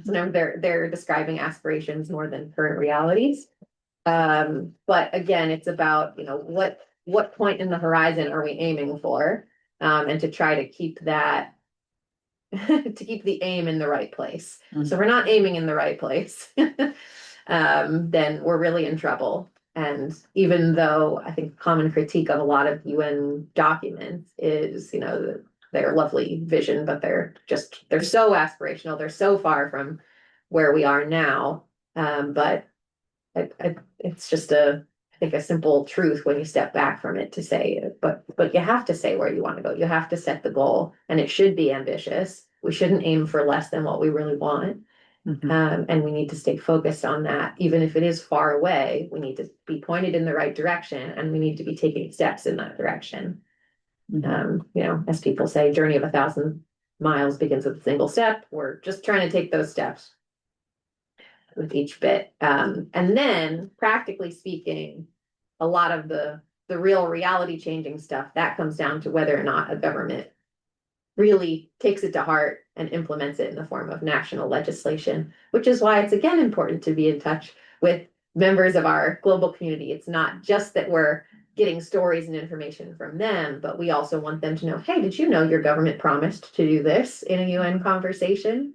Sometimes they're describing aspirations more than current realities. But again, it's about, what point in the horizon are we aiming for? And to try to keep that to keep the aim in the right place. So if we're not aiming in the right place, then we're really in trouble. And even though I think common critique of a lot of UN documents is, their lovely vision, but they're so aspirational, they're so far from where we are now. But it's just I think a simple truth when you step back from it to say, but you have to say where you want to go. You have to set the goal, and it should be ambitious. We shouldn't aim for less than what we really want. And we need to stay focused on that. Even if it is far away, we need to be pointed in the right direction, and we need to be taking steps in that direction. As people say, journey of 1,000 miles begins with a single step. We're just trying to take those steps with each bit. And then, practically speaking, a lot of the real reality changing stuff, that comes down to whether or not a government really takes it to heart and implements it in the form of national legislation, which is why it's again important to be in touch with members of our global community. It's not just that we're getting stories and information from them, but we also want them to know, hey, did you know your government promised to do this in a UN conversation?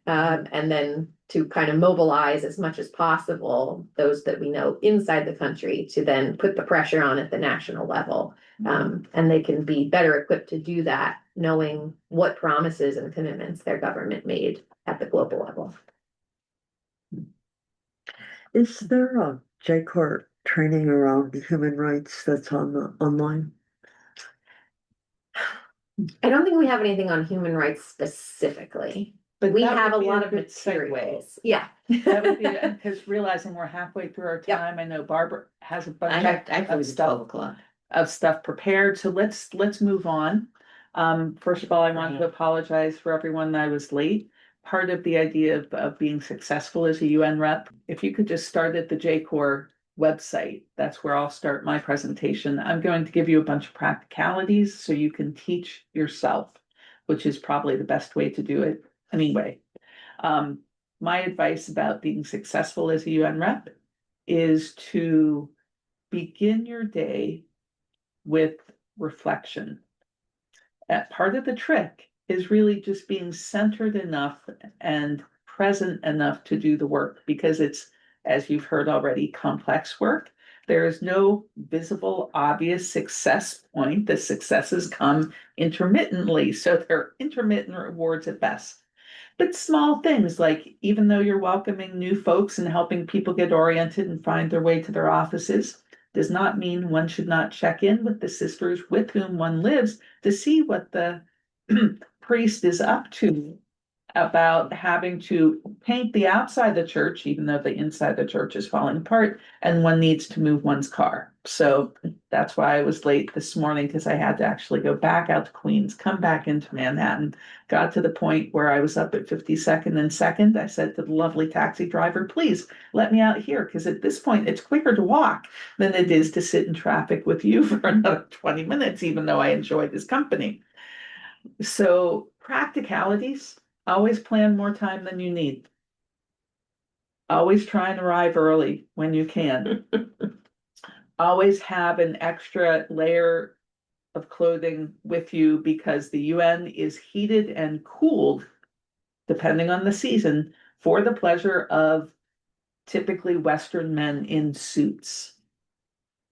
And then to kind of mobilize as much as possible those that we know inside the country to then put the pressure on at the national level. And they can be better equipped to do that, knowing what promises and commitments their government made at the global level. Is there a J-Court training around human rights that's on the online? I don't think we have anything on human rights specifically. But We that have a would be lot of good segue. materials. Yeah. That would be, because realizing we're halfway through our Yep. time, I know Barbara has a I bunch have, I of was stuff 12 o'clock. prepared, so let's move on. First of all, I want to apologize for everyone that I was late. Part of the idea of being successful as a UN rep, if you could just start at the JCOR website, that's where I'll start my presentation. I'm going to give you a bunch of practicalities so you can teach yourself, which is probably the best way to do it anyway. My advice about being successful as a UN rep is to begin your day with reflection. Part of the trick is really just being centered enough and present enough to do the work, because it's, as you've heard already, complex work. There is no visible, obvious success point. The successes come intermittently, so they're intermittent rewards at best. But small things like, even though you're welcoming new folks and helping people get oriented and find their way to their offices, does not mean one should not check in with the sisters with whom one lives to see what the priest is up to about having to paint the outside of the church, even though the inside of the church is falling apart, and one needs to move one's car. So that's why I was late this morning, because I had to actually go back out to Queens, come back into Manhattan, got to the point where I was up at 52nd and 2nd. I said to the lovely taxi driver, please let me out here, because at this point it's quicker to walk than it is to sit in traffic with you for another 20 minutes, even though I enjoyed his company. So practicalities. Always plan more time than you need. Always try and arrive early when you can. Always have an extra layer of clothing with you, because the UN is heated and cooled, depending on the season, for the pleasure of typically Western men in suits.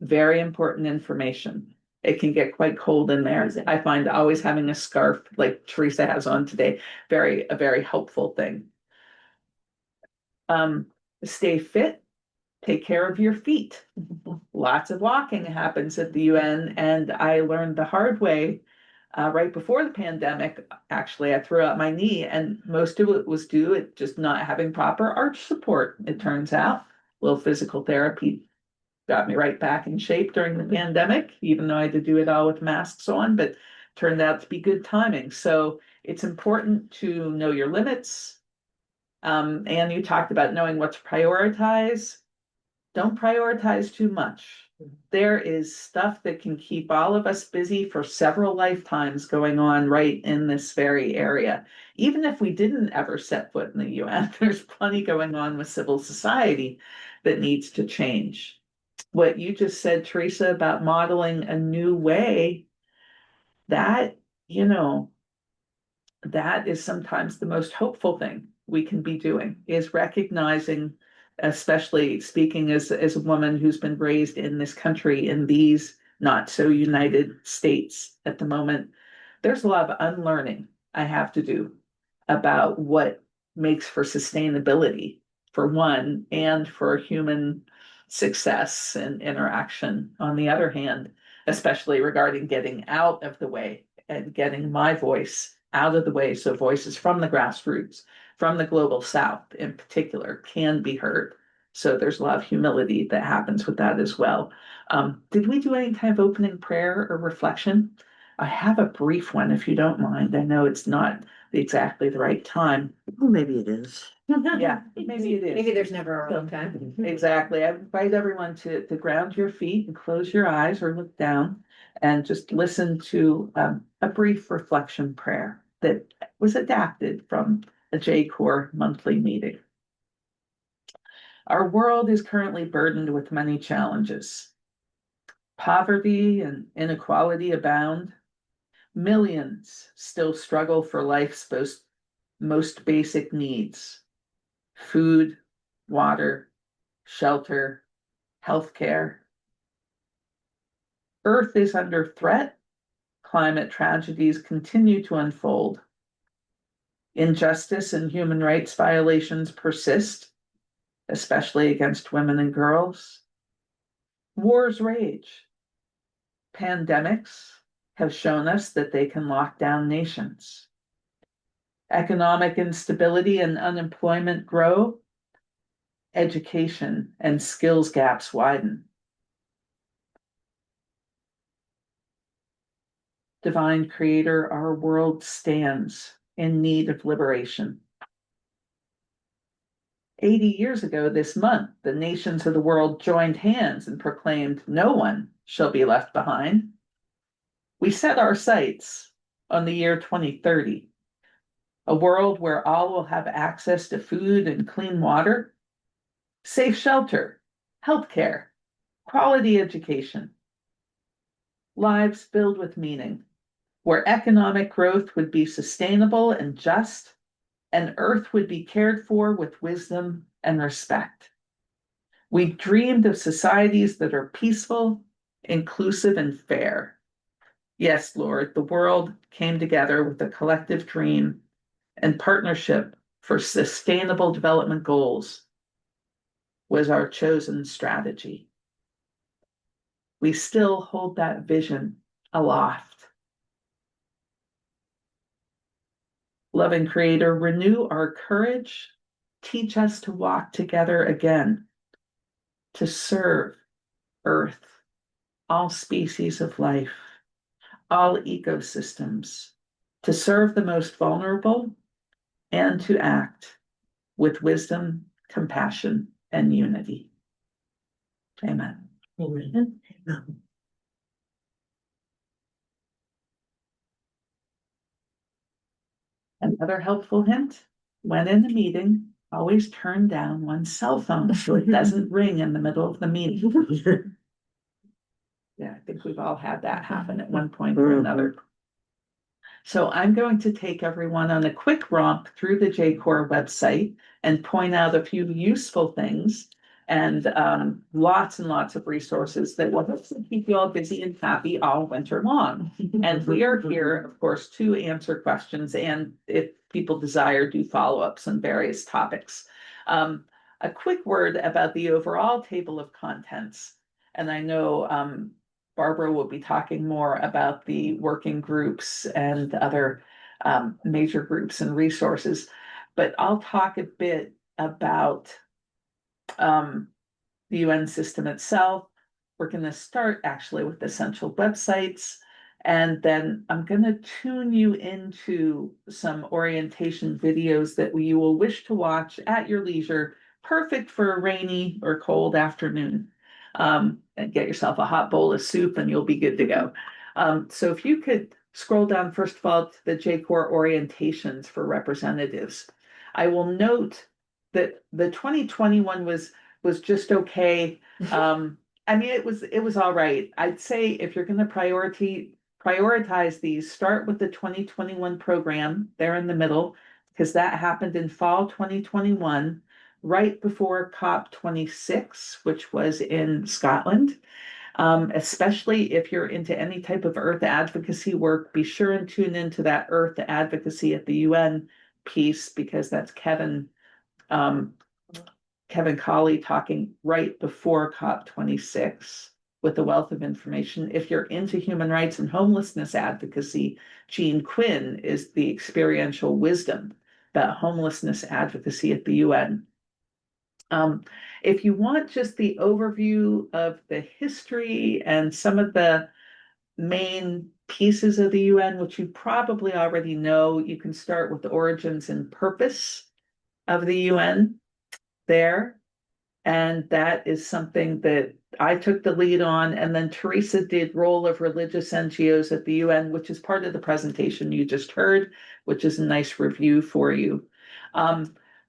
Very important information. It can get quite cold in there. I find always having a scarf like Teresa has on today, a very helpful thing. Stay fit, take care of your feet. Lots of walking happens at the UN, and I learned the hard way right before the pandemic. Actually, I threw out my knee, and most of it was due to just not having proper arch support. It turns out, a little physical therapy got me right back in shape during the pandemic, even though I had to do it all with masks on, but turned out to be good timing. So it's important to know your limits. And you talked about knowing what to prioritize. Don't prioritize too much. There is stuff that can keep all of us busy for several lifetimes going on right in this very area. Even if we didn't ever set foot in the UN, there's plenty going on with civil society that needs to change. What you just said, Teresa, about modeling a new way, that, that is sometimes the most hopeful thing we can be doing, is recognizing, especially speaking as a woman who's been raised in this country, in these not so united states at the moment, there's a lot of unlearning I have to do about what makes for sustainability, for one, and for human success and interaction on the other hand, especially regarding getting out of the way and getting my voice out of the way, so voices from the grassroots, from the global south in particular, can be heard. So there's a lot of humility that happens with that as well. Did we do any kind of opening prayer or reflection? I have a brief one, if you don't mind. I know it's not exactly the right time. Well, maybe it is. Yeah, maybe it is. Maybe there's never a wrong time. Exactly. I invite everyone to ground your feet and close your eyes or look down and just listen to a brief reflection prayer that was adapted from a JCOR monthly meeting. Our world is currently burdened with many challenges. Poverty and inequality abound. Millions still struggle for life's most basic needs: food, water, shelter, healthcare. Earth is under threat. Climate tragedies continue to unfold. Injustice and human rights violations persist, especially against women and girls. Wars rage. Pandemics have shown us that they can lock down nations. Economic instability and unemployment grow. Education and skills gaps widen. Divine Creator, our world stands in need of liberation. 80 years ago this month, the nations of the world joined hands and proclaimed, "No one shall be left behind." We set our sights on the year 2030, a world where all will have access to food and clean water, safe shelter, healthcare, quality education, lives filled with meaning, where economic growth would be sustainable and just, and Earth would be cared for with wisdom and respect. We dreamed of societies that are peaceful, inclusive, and fair. Yes, Lord, the world came together with a collective dream and partnership for sustainable development goals was our chosen strategy. We still hold that vision aloft. Loving Creator, renew our courage. Teach us to walk together again, to serve Earth, all species of life, all ecosystems, to serve the most vulnerable, and to act with wisdom, compassion, and unity. Amen. Amen. Another helpful hint, when in the meeting, always turn down one's cell phone so it doesn't ring in the middle of the meeting. Yeah, I think we've all had that happen at one point or another. So I'm going to take everyone on a quick romp through the JCOR website and point out a few useful things and lots of resources that will hopefully keep you all busy and happy all winter long. And we are here, of course, to answer questions and, if people desire, do follow-ups on various topics. A quick word about the overall table of contents. And I know Barbara will be talking more about the working groups and other major groups and resources, but I'll talk a bit about the UN system itself. We're going to start actually with the central websites, and then I'm going to tune you into some orientation videos that you will wish to watch at your leisure, perfect for a rainy or cold afternoon. And get yourself a hot bowl of soup and you'll be good to go. So if you could scroll down, first of all, to the JCOR orientations for representatives. I will note that the 2021 was just okay. I mean, it was all right. I'd say if you're going to prioritize these, start with the 2021 program there in the middle, because that happened in fall 2021, right before COP26, which was in Scotland. Especially if you're into any type of Earth advocacy work, be sure and tune into that Earth advocacy at the UN piece, because that's Kevin Colley talking right before COP26 with a wealth of information. If you're into human rights and homelessness advocacy, Jean Quinn is the experiential wisdom about homelessness advocacy at the UN. If you want just the overview of the history and some of the main pieces of the UN, which you probably already know, you can start with the origins and purpose of the UN there. And that is something that I took the lead on. And then Teresa did role of religious NGOs at the UN, which is part of the presentation you just heard, which is a nice review for you.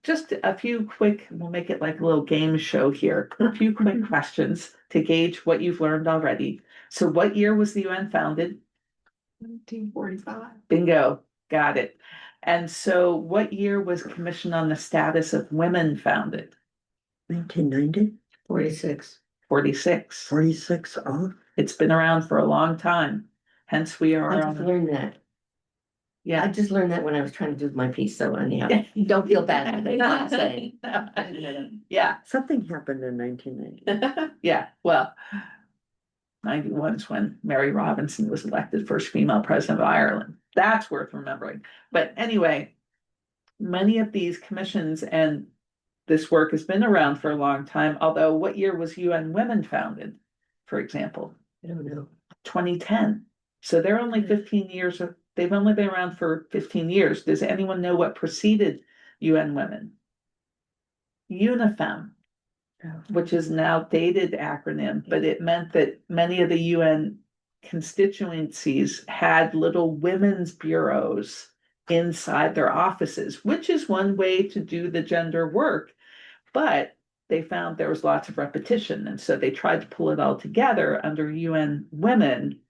just a few quick, we'll make it like a little game show here. A few quick questions to gauge what you've learned already. So what year was the UN founded? 1945. Bingo, got it. And so what year was Commission on the Status of Women founded? 1990, 46. 46. 46, oh, It's been around for a long time. Hence we are I on. just learned that. I Yeah. just learned that when I was trying to do my piece, so anyhow, don't feel bad. for not saying. Yeah, something happened in 1990. yeah, well. 91 is when Mary Robinson was elected first female president of Ireland. That's worth remembering. But anyway, many of these commissions and this work has been around for a long time. Although, what year was UN Women founded, for example? I don't know. 2010. So they're only 15 years, they've only been around for 15 years. Does anyone know what preceded UN Women? UNIFEM, which is an outdated acronym, but it meant that many of the UN constituencies had little women's bureaus inside their offices, which is one way to do the gender work. But they found there was lots of repetition. And so they tried to pull it all together under UN Women.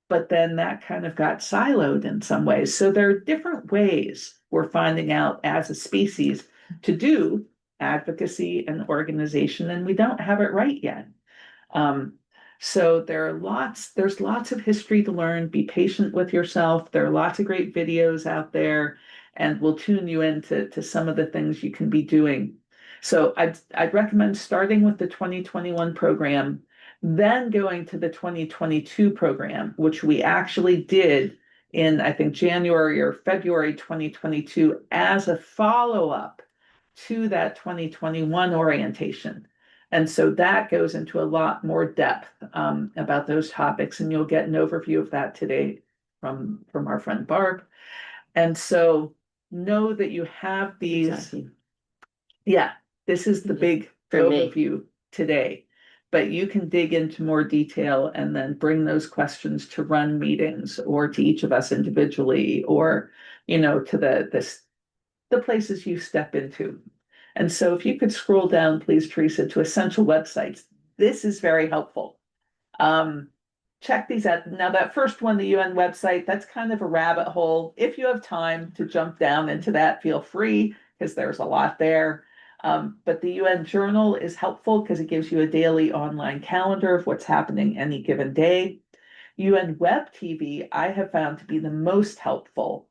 But then that kind of got siloed in some ways. So there are different ways we're finding out as a species to do advocacy and organization, and we don't have it right yet. So there's lots of history to learn. Be patient with yourself. There are lots of great videos out there, and we'll tune you into some of the things you can be doing. So I'd recommend starting with the 2021 program, then going to the 2022 program, which we actually did in, I think, January or February 2022 as a follow-up to that 2021 orientation. And so that goes into a lot more depth about those topics, and you'll get an overview of that today from our friend Barb. And so know that you have these. Exactly. Yeah, this is the big For me. overview today, but you can dig into more detail and then bring those questions to run meetings or to each of us individually, or, to the places you step into. And so if you could scroll down, please, Teresa, to essential websites. This is very helpful. Check these out. Now, that first one, the UN website, that's kind of a rabbit hole. If you have time to jump down into that, feel free, because there's a lot there. But the UN Journal is helpful because it gives you a daily online calendar of what's happening any given day. UN Web TV, I have found to be the most helpful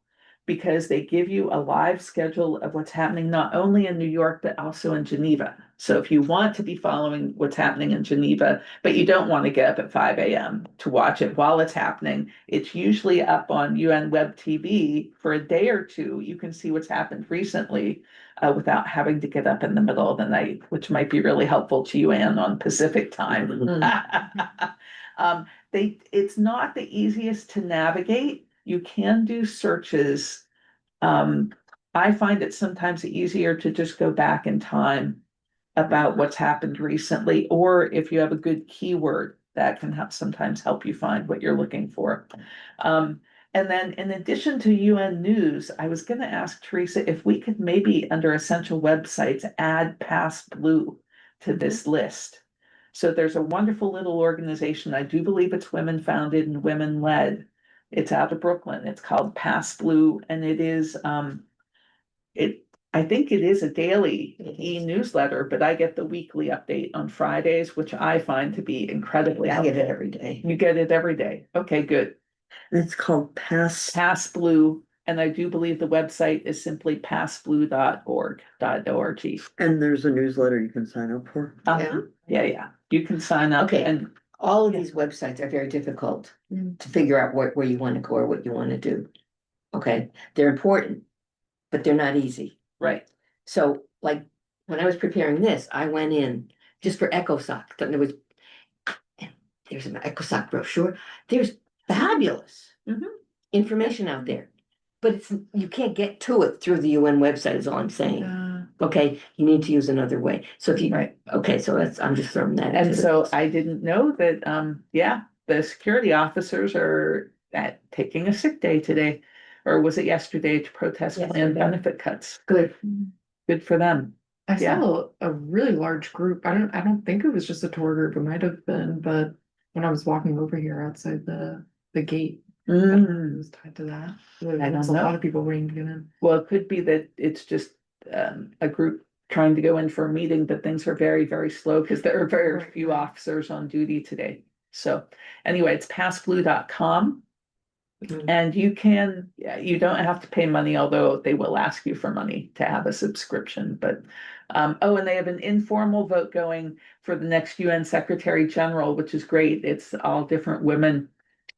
because they give you a live schedule of what's happening not only in New York, but also in Geneva. So if you want to be following what's happening in Geneva, but you don't want to get up at 5 a.m. to watch it while it's happening, it's usually up on UN Web TV for a day or two. You can see what's happened recently without having to get up in the middle of the night, which might be really helpful to you, Anne, on Pacific time. It's not the easiest to navigate. You can do searches. I find it sometimes easier to just go back in time about what's happened recently, or if you have a good keyword that can sometimes help you find what you're looking for. And then in addition to UN News, I was going to ask Teresa if we could maybe under essential websites add Pass Blue to this list. So there's a wonderful little organization. I do believe it's women founded and women led. It's out of Brooklyn. It's called Pass Blue, and it is I think it is a daily e-newsletter, but I get the weekly update on Fridays, which I find to be incredibly helpful. I get it every day. You get it every day. Okay, good. And it's called Pass Blue, and I do believe the website is simply passblue.org. And there's a newsletter you can sign up for. Yeah. You can sign up. Okay. And all of these websites are very difficult to figure out where you want to go or what you want to do. Okay, they're important, but they're not easy. Right. So, like when I was preparing this, I went in just for ECOSOC. There's an ECOSOC brochure. There's fabulous information out there, but you can't get to it through the UN website. Is all I'm saying. Okay, you need to use another way. So if you so I'm just throwing that. And so I didn't know that. The security officers are taking a sick day today, or was it yesterday, to protest plan Yesterday. benefit cuts. Good. Good for them. I Yeah. saw a really large group. I don't think it was just a tour group. It might have been, but when I was walking over here outside the gate, I don't know if it was tied to that. There don't was a know. lot of people waiting to get in. Well, it could be that it's just a group trying to go in for a meeting, but things are very, very slow because there are very Right, few right. officers on duty today. So anyway, it's passblue.com. And you don't have to pay money, although they will ask you for money to have a subscription. But and they have an informal vote going for the next UN Secretary General, which is great. It's all different women.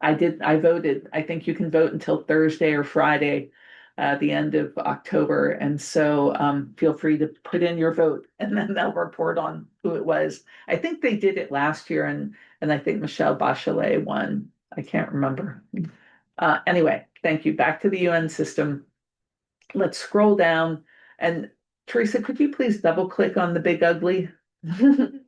I voted. I think you can vote until Thursday or Friday, the end of October. And so feel free to put in your vote, and then they'll report on who it was. I think they did it last year, and I think Michelle Bachelet won. I can't remember. Anyway, thank you. Back to the UN system. Let's scroll down. And Teresa, could you please double click on the big ugly?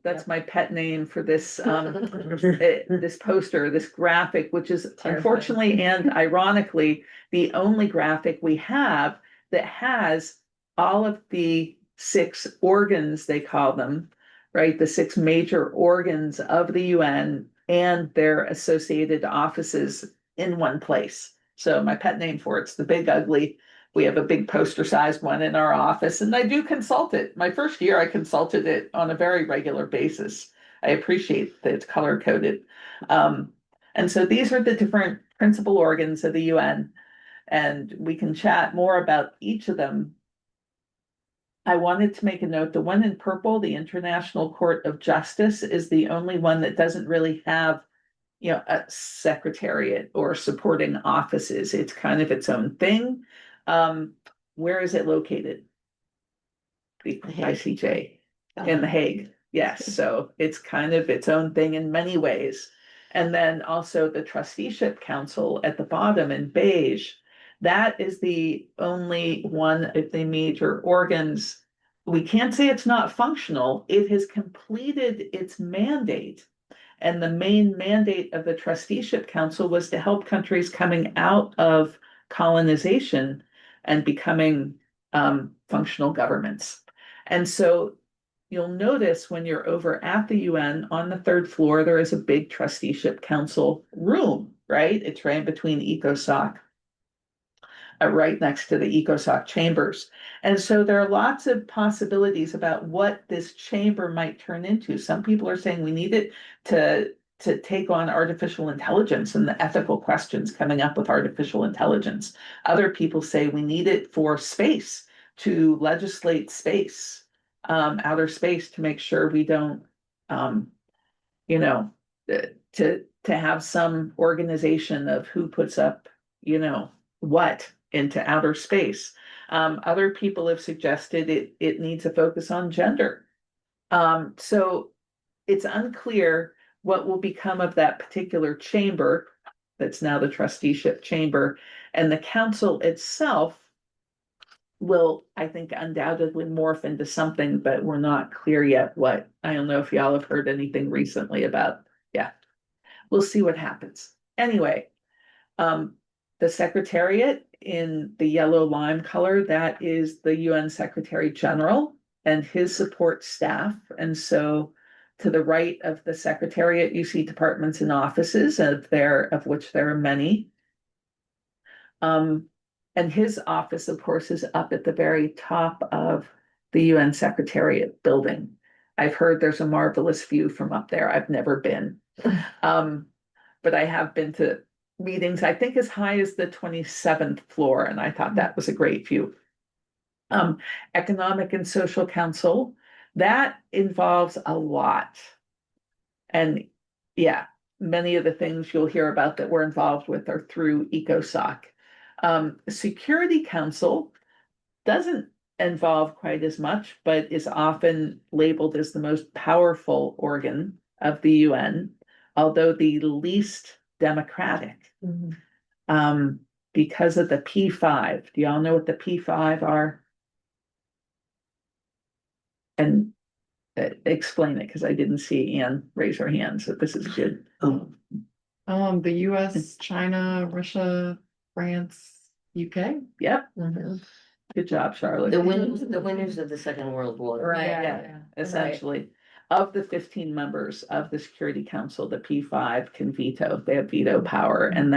That's my pet name for this this poster, this graphic, which is Terrifying. unfortunately and ironically the only graphic we have that has all of the 6 organs, they call them, right? The 6 major organs of the UN and their associated offices in one place. So my pet name for it's the big ugly. We have a big poster sized one in our office, and I do consult it. My first year, I consulted it on a very regular basis. I appreciate that it's color coded. And so these are the different principal organs of the UN, and we can chat more about each of them. I wanted to make a note, the one in purple, the International Court of Justice, is the only one that doesn't really have a secretariat or supporting offices. It's kind of its own thing. Where is it located? The ICJ in The Hague. Yes, so it's kind of its own thing in many ways. And then also the trusteeship council at the bottom in beige, that is the only one of the major organs. We can't say it's not functional. It has completed its mandate. And the main mandate of the trusteeship council was to help countries coming out of colonization and becoming functional governments. And so you'll notice when you're over at the UN on the 3rd floor, there is a big trusteeship council room, right? It's right between ECOSOC, right next to the ECOSOC chambers. And so there are lots of possibilities about what this chamber might turn into. Some people are saying we need it to take on artificial intelligence and the ethical questions coming up with artificial intelligence. Other people say we need it for space, to legislate space, outer space, to make sure we don't, to have some organization of who puts up, what into outer space. Other people have suggested it needs a focus on gender. So it's unclear what will become of that particular chamber that's now the trusteeship chamber, and the council itself will, I think, undoubtedly morph into something, but we're not clear yet what. I don't know if y'all have heard anything recently about. Yeah, we'll see what happens. Anyway, the secretariat in the yellow lime color, that is the UN Secretary General and his support staff. And so to the right of the secretariat, you see departments and offices, of which there are many. And his office, of course, is up at the very top of the UN Secretariat building. I've heard there's a marvelous view from up there. I've never been. But I have been to meetings, I think as high as the 27th floor, and I thought that was a great view. Economic and Social Council, that involves a lot. And yeah, many of the things you'll hear about that we're involved with are through ECOSOC. Security Council doesn't involve quite as much, but is often labeled as the most powerful organ of the UN, although the least democratic. Because of the P5. Do y'all know what the P5 are? And explain it, because I didn't see Anne raise her hand, so this is good. The US, China, Russia, France, UK, Yep, Mhm. good job, Charlotte. the winners of the Second World War. Right. Yeah, essentially. Of the 15 members of the Security Council, the P5 can veto. They have veto power, and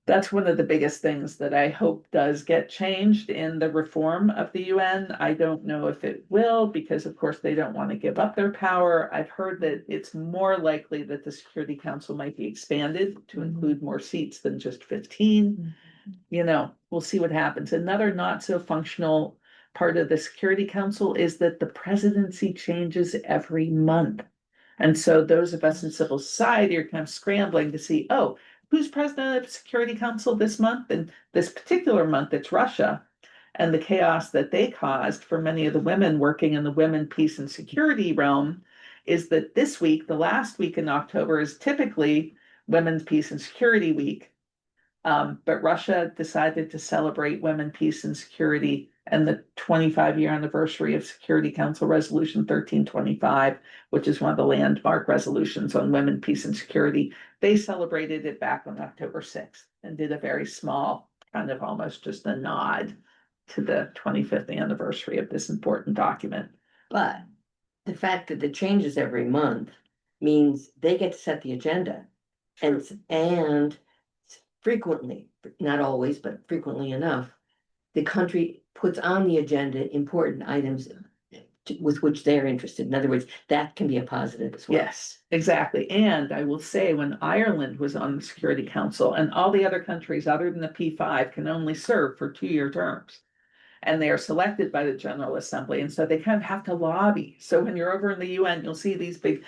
that's one of the biggest things that I hope does get changed in the reform of the UN. I don't know if it will, because of course they don't want to give up their power. I've heard that it's more likely that the Security Council might be expanded to include more seats than just 15. You know, we'll see what happens. Another not so functional part of the Security Council is that the presidency changes every month. And so those of us in civil society are kind of scrambling to see, oh, who's president of the Security Council this month? And this particular month, it's Russia. And the chaos that they caused for many of the women working in the women, peace, and security realm is that this week, the last week in October, is typically Women's Peace and Security Week. But Russia decided to celebrate women, peace, and security and the 25-year anniversary of Security Council Resolution 1325, which is one of the landmark resolutions on women, peace, and security. They celebrated it back on October 6th and did a very small, kind of almost just a nod to the 25th anniversary of this important document. But the fact that it changes every month means they get to set the agenda. And frequently, not always, but frequently enough, the country puts on the agenda important items with which they're interested. In other words, that can be a positive as well. Yes, exactly. And I will say, when Ireland was on the Security Council, and all the other countries other than the P5 can only serve for 2-year terms, and they are selected by the General Assembly, and so they kind of have to lobby. So when you're over in the UN, you'll see these big,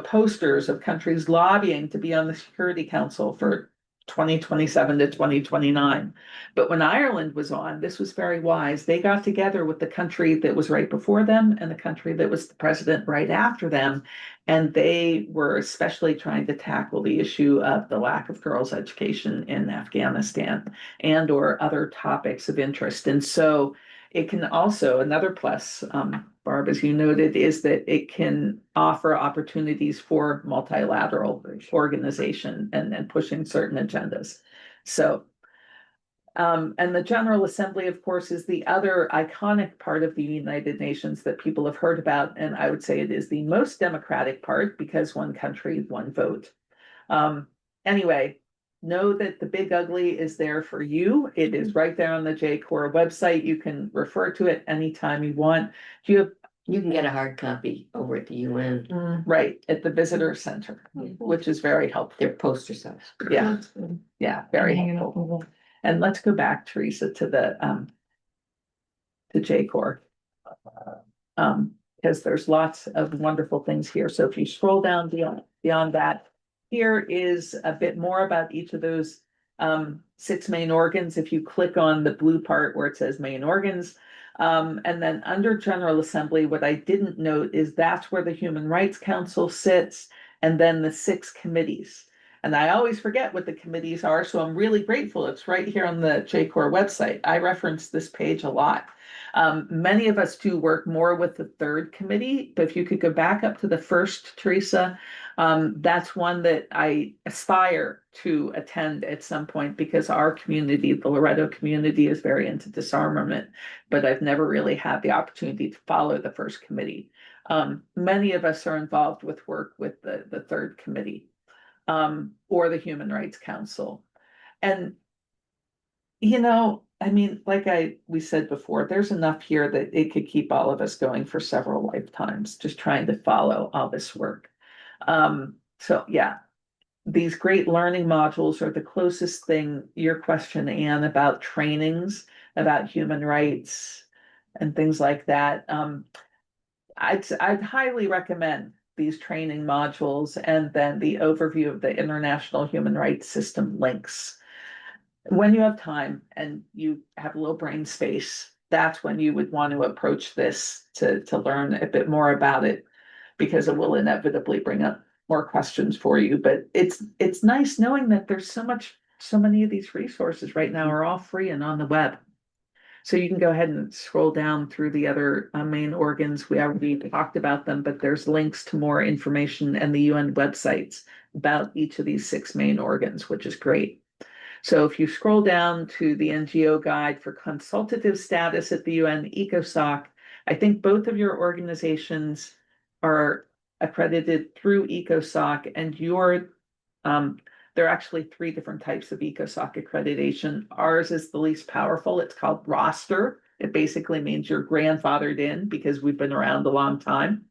posters of countries lobbying to be on the Security Council for 2027 to 2029. But when Ireland was on, this was very wise. They got together with the country that was right before them and the country that was the president right after them. And they were especially trying to tackle the issue of the lack of girls' education in Afghanistan and or other topics of interest. And so it can also, another plus, Barb, as you noted, is that it can offer opportunities for multilateral organization and pushing certain agendas. So, and the General Assembly, of course, is the other iconic part of the United Nations that people have heard about. And I would say it is the most democratic part because one country, one vote. Anyway, know that the Big Ugly is there for you. It is right there on the JCOR website. You can refer to it anytime you want. You can get a hard copy over at the UN. Right, at the visitor center, which is very helpful. Their poster size. Yeah, That's good. yeah, very Hanging up helpful. on the wall. And let's go back, Teresa, to JCOR. Because there's lots of wonderful things here. So if you scroll down beyond that, here is a bit more about each of those 6 main organs. If you click on the blue part where it says main organs, and then under General Assembly, what I didn't note is that's where the Human Rights Council sits, and then the 6 committees. And I always forget what the committees are, so I'm really grateful. It's right here on the JCOR website. I reference this page a lot. Many of us do work more with the 3rd committee, but if you could go back up to the 1st, Teresa, that's one that I aspire to attend at some point because our community, the Loretto community, is very into disarmament, but I've never really had the opportunity to follow the 1st committee. Many of us are involved with work with the 3rd committee. Or the Human Rights Council. And, I mean, like we said before, there's enough here that it could keep all of us going for several lifetimes, just trying to follow all this work. So yeah, these great learning modules are the closest thing, your question, Anne, about trainings, about human rights and things like that. I'd highly recommend these training modules and then the overview of the international human rights system links. When you have time and you have a little brain space, that's when you would want to approach this to learn a bit more about it, because it will inevitably bring up more questions for you. But it's nice knowing that there's so many of these resources right now are all free and on the web. So you can go ahead and scroll down through the other main organs. We already talked about them, but there's links to more information and the UN websites about each of these 6 main organs, which is great. So if you scroll down to the NGO guide for consultative status at the UN ECOSOC, I think both of your organizations are accredited through ECOSOC, and there are actually three different types of ECOSOC accreditation. Ours is the least powerful. It's called roster. It basically means you're grandfathered in because we've been around a long time.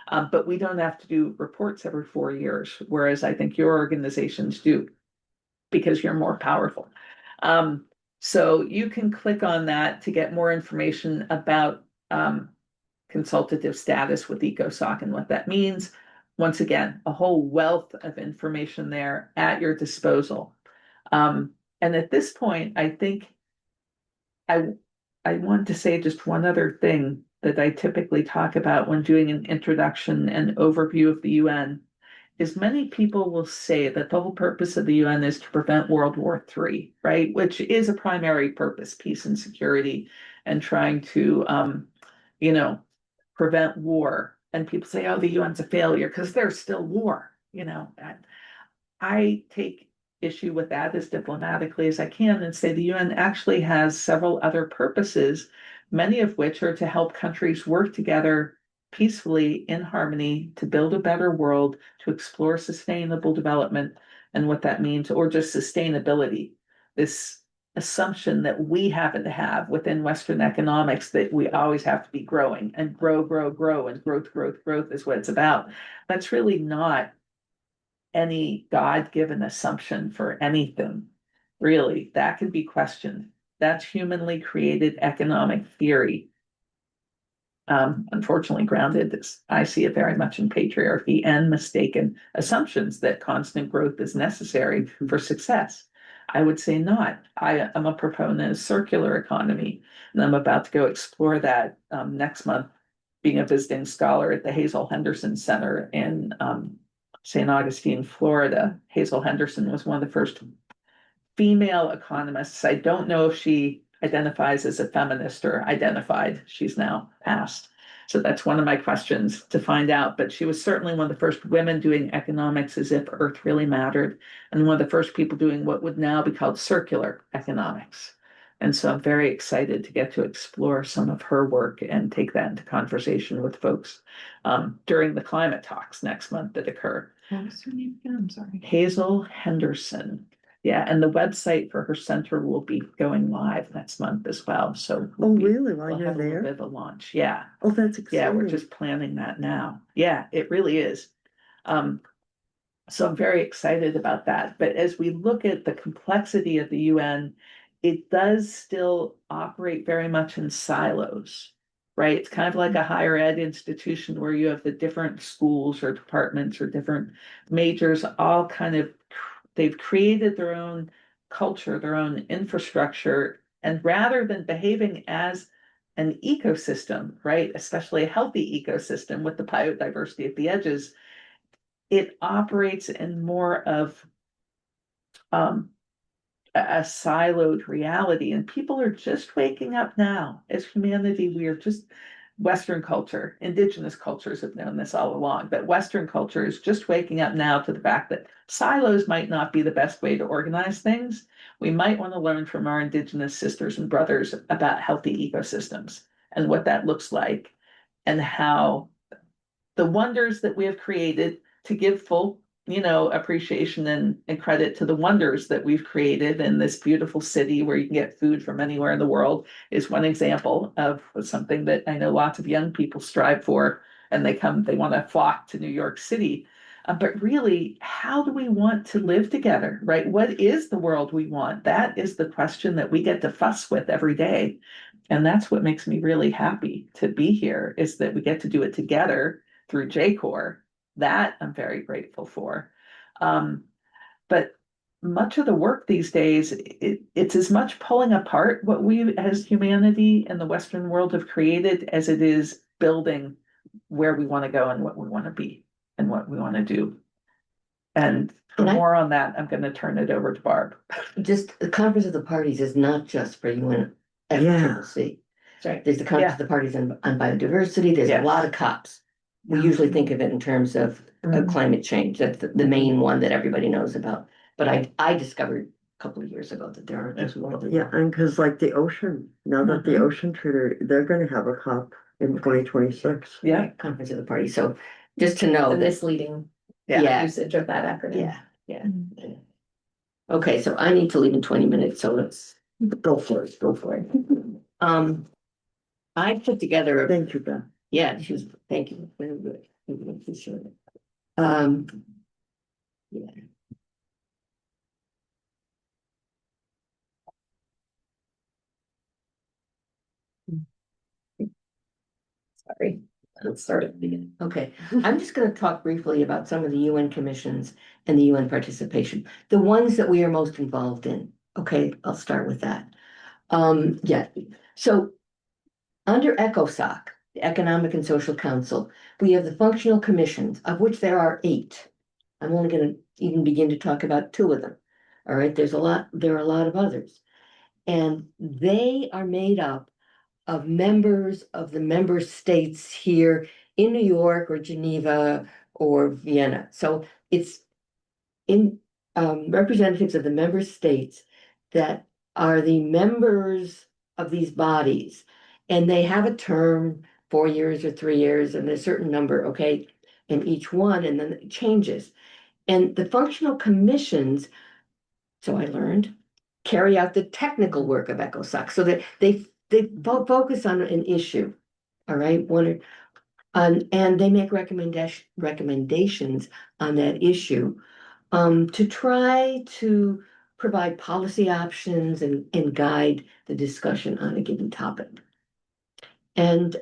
But we don't have to do reports every 4 years, whereas I think your organizations do because you're more powerful. So you can click on that to get more information about consultative status with ECOSOC and what that means. Once again, a whole wealth of information there at your disposal. And at this point, I think I want to say just one other thing that I typically talk about when doing an introduction and overview of the UN is many people will say that the whole purpose of the UN is to prevent World War III, right? Which is a primary purpose, peace and security, and trying to, prevent war. And people say, oh, the UN's a failure because there's still war, I take issue with that as diplomatically as I can and say the UN actually has several other purposes, many of which are to help countries work together peacefully in harmony to build a better world, to explore sustainable development and what that means, or just sustainability. This assumption that we happen to have within Western economics that we always have to be growing and grow, and growth is what it's about. That's really not any God-given assumption for anything, really. That can be questioned. That's humanly created economic theory. Unfortunately grounded, I see it very much in patriarchy and mistaken assumptions that constant growth is necessary for success. I would say not. I am a proponent of circular economy, and I'm about to go explore that next month, being a visiting scholar at the Hazel Henderson Center in St. Augustine, Florida. Hazel Henderson was one of the first female economists. I don't know if she identifies as a feminist or identified. She's now passed. So that's one of my questions to find out. But she was certainly one of the first women doing economics as if Earth really mattered, and one of the first people doing what would now be called circular economics. And so I'm very excited to get to explore some of her work and take that into conversation with folks during the climate talks next month that occur. What was her name again? I'm sorry. Hazel Henderson. Yeah, and the website for her center will be going live next month as well. So really? we'll While you're have a little there? bit of a launch. Yeah. Oh, that's Yeah, we're exciting. just planning that now. Yeah, it really is. So I'm very excited about that. But as we look at the complexity of the UN, it does still operate very much in silos, right? It's kind of like a higher ed institution where you have the different schools or departments or different majors all kind of, they've created their own culture, their own infrastructure. And rather than behaving as an ecosystem, right, especially a healthy ecosystem with the biodiversity at the edges, it operates in more of a siloed reality. And people are just waking up now. As humanity, we are just, Western culture, indigenous cultures have known this all along, but Western culture is just waking up now to the fact that silos might not be the best way to organize things. We might want to learn from our indigenous sisters and brothers about healthy ecosystems and what that looks like, and how the wonders that we have created, to give full appreciation and credit to the wonders that we've created in this beautiful city where you can get food from anywhere in the world, is one example of something that I know lots of young people strive for, and they want to flock to New York City. But really, how do we want to live together, right? What is the world we want? That is the question that we get to fuss with every day. And that's what makes me really happy to be here, is that we get to do it together through JCOR. That I'm very grateful for. But much of the work these days, it's as much pulling apart what we as humanity and the Western world have created as it is building where we want to go and what we want to be and what we want to do. And for more on that, I'm going to turn it over to Barb. Just the Conference of the Parties is not just for UN FCCC. Right. There's the Conference of the Parties on biodiversity. There's a lot of COPs. We usually think of it in terms of climate change. That's the main one that everybody knows about. But I discovered couple of years ago that there are just more than Yeah, one. and because like the ocean, now that the Mhm. ocean treaty, they're gonna have a COP in 2026. Yeah, Conference of the party, so just to The know, misleading yeah, usage of that acronym. yeah. Okay, so I need to leave in 20 minutes, so let's go for it, go for it. I put together, Thank you, Beth. yeah, she was, thank you, very good. Appreciate it. Um. Yeah. Sorry. Let's start at the beginning. Okay, I'm just gonna talk briefly about some of the UN commissions and the UN participation, the ones that we are most involved in. Okay, I'll start with that. Yeah, so under ECOSOC, the Economic and Social Council, we have the functional commissions, of which there are 8. I'm only gonna even begin to talk about 2 of them. All right, there are a lot of others. And they are made up of members of the member states here in New York or Geneva or Vienna. So it's in representatives of the member states that are the members of these bodies. And they have a term, 4 years or 3 years, and a certain number, okay, in each one, and then it changes. And the functional commissions, so I learned, carry out the technical work of ECOSOC so that they focus on an issue. All right, and they make recommendations on that issue to try to provide policy options and guide the discussion on a given topic. And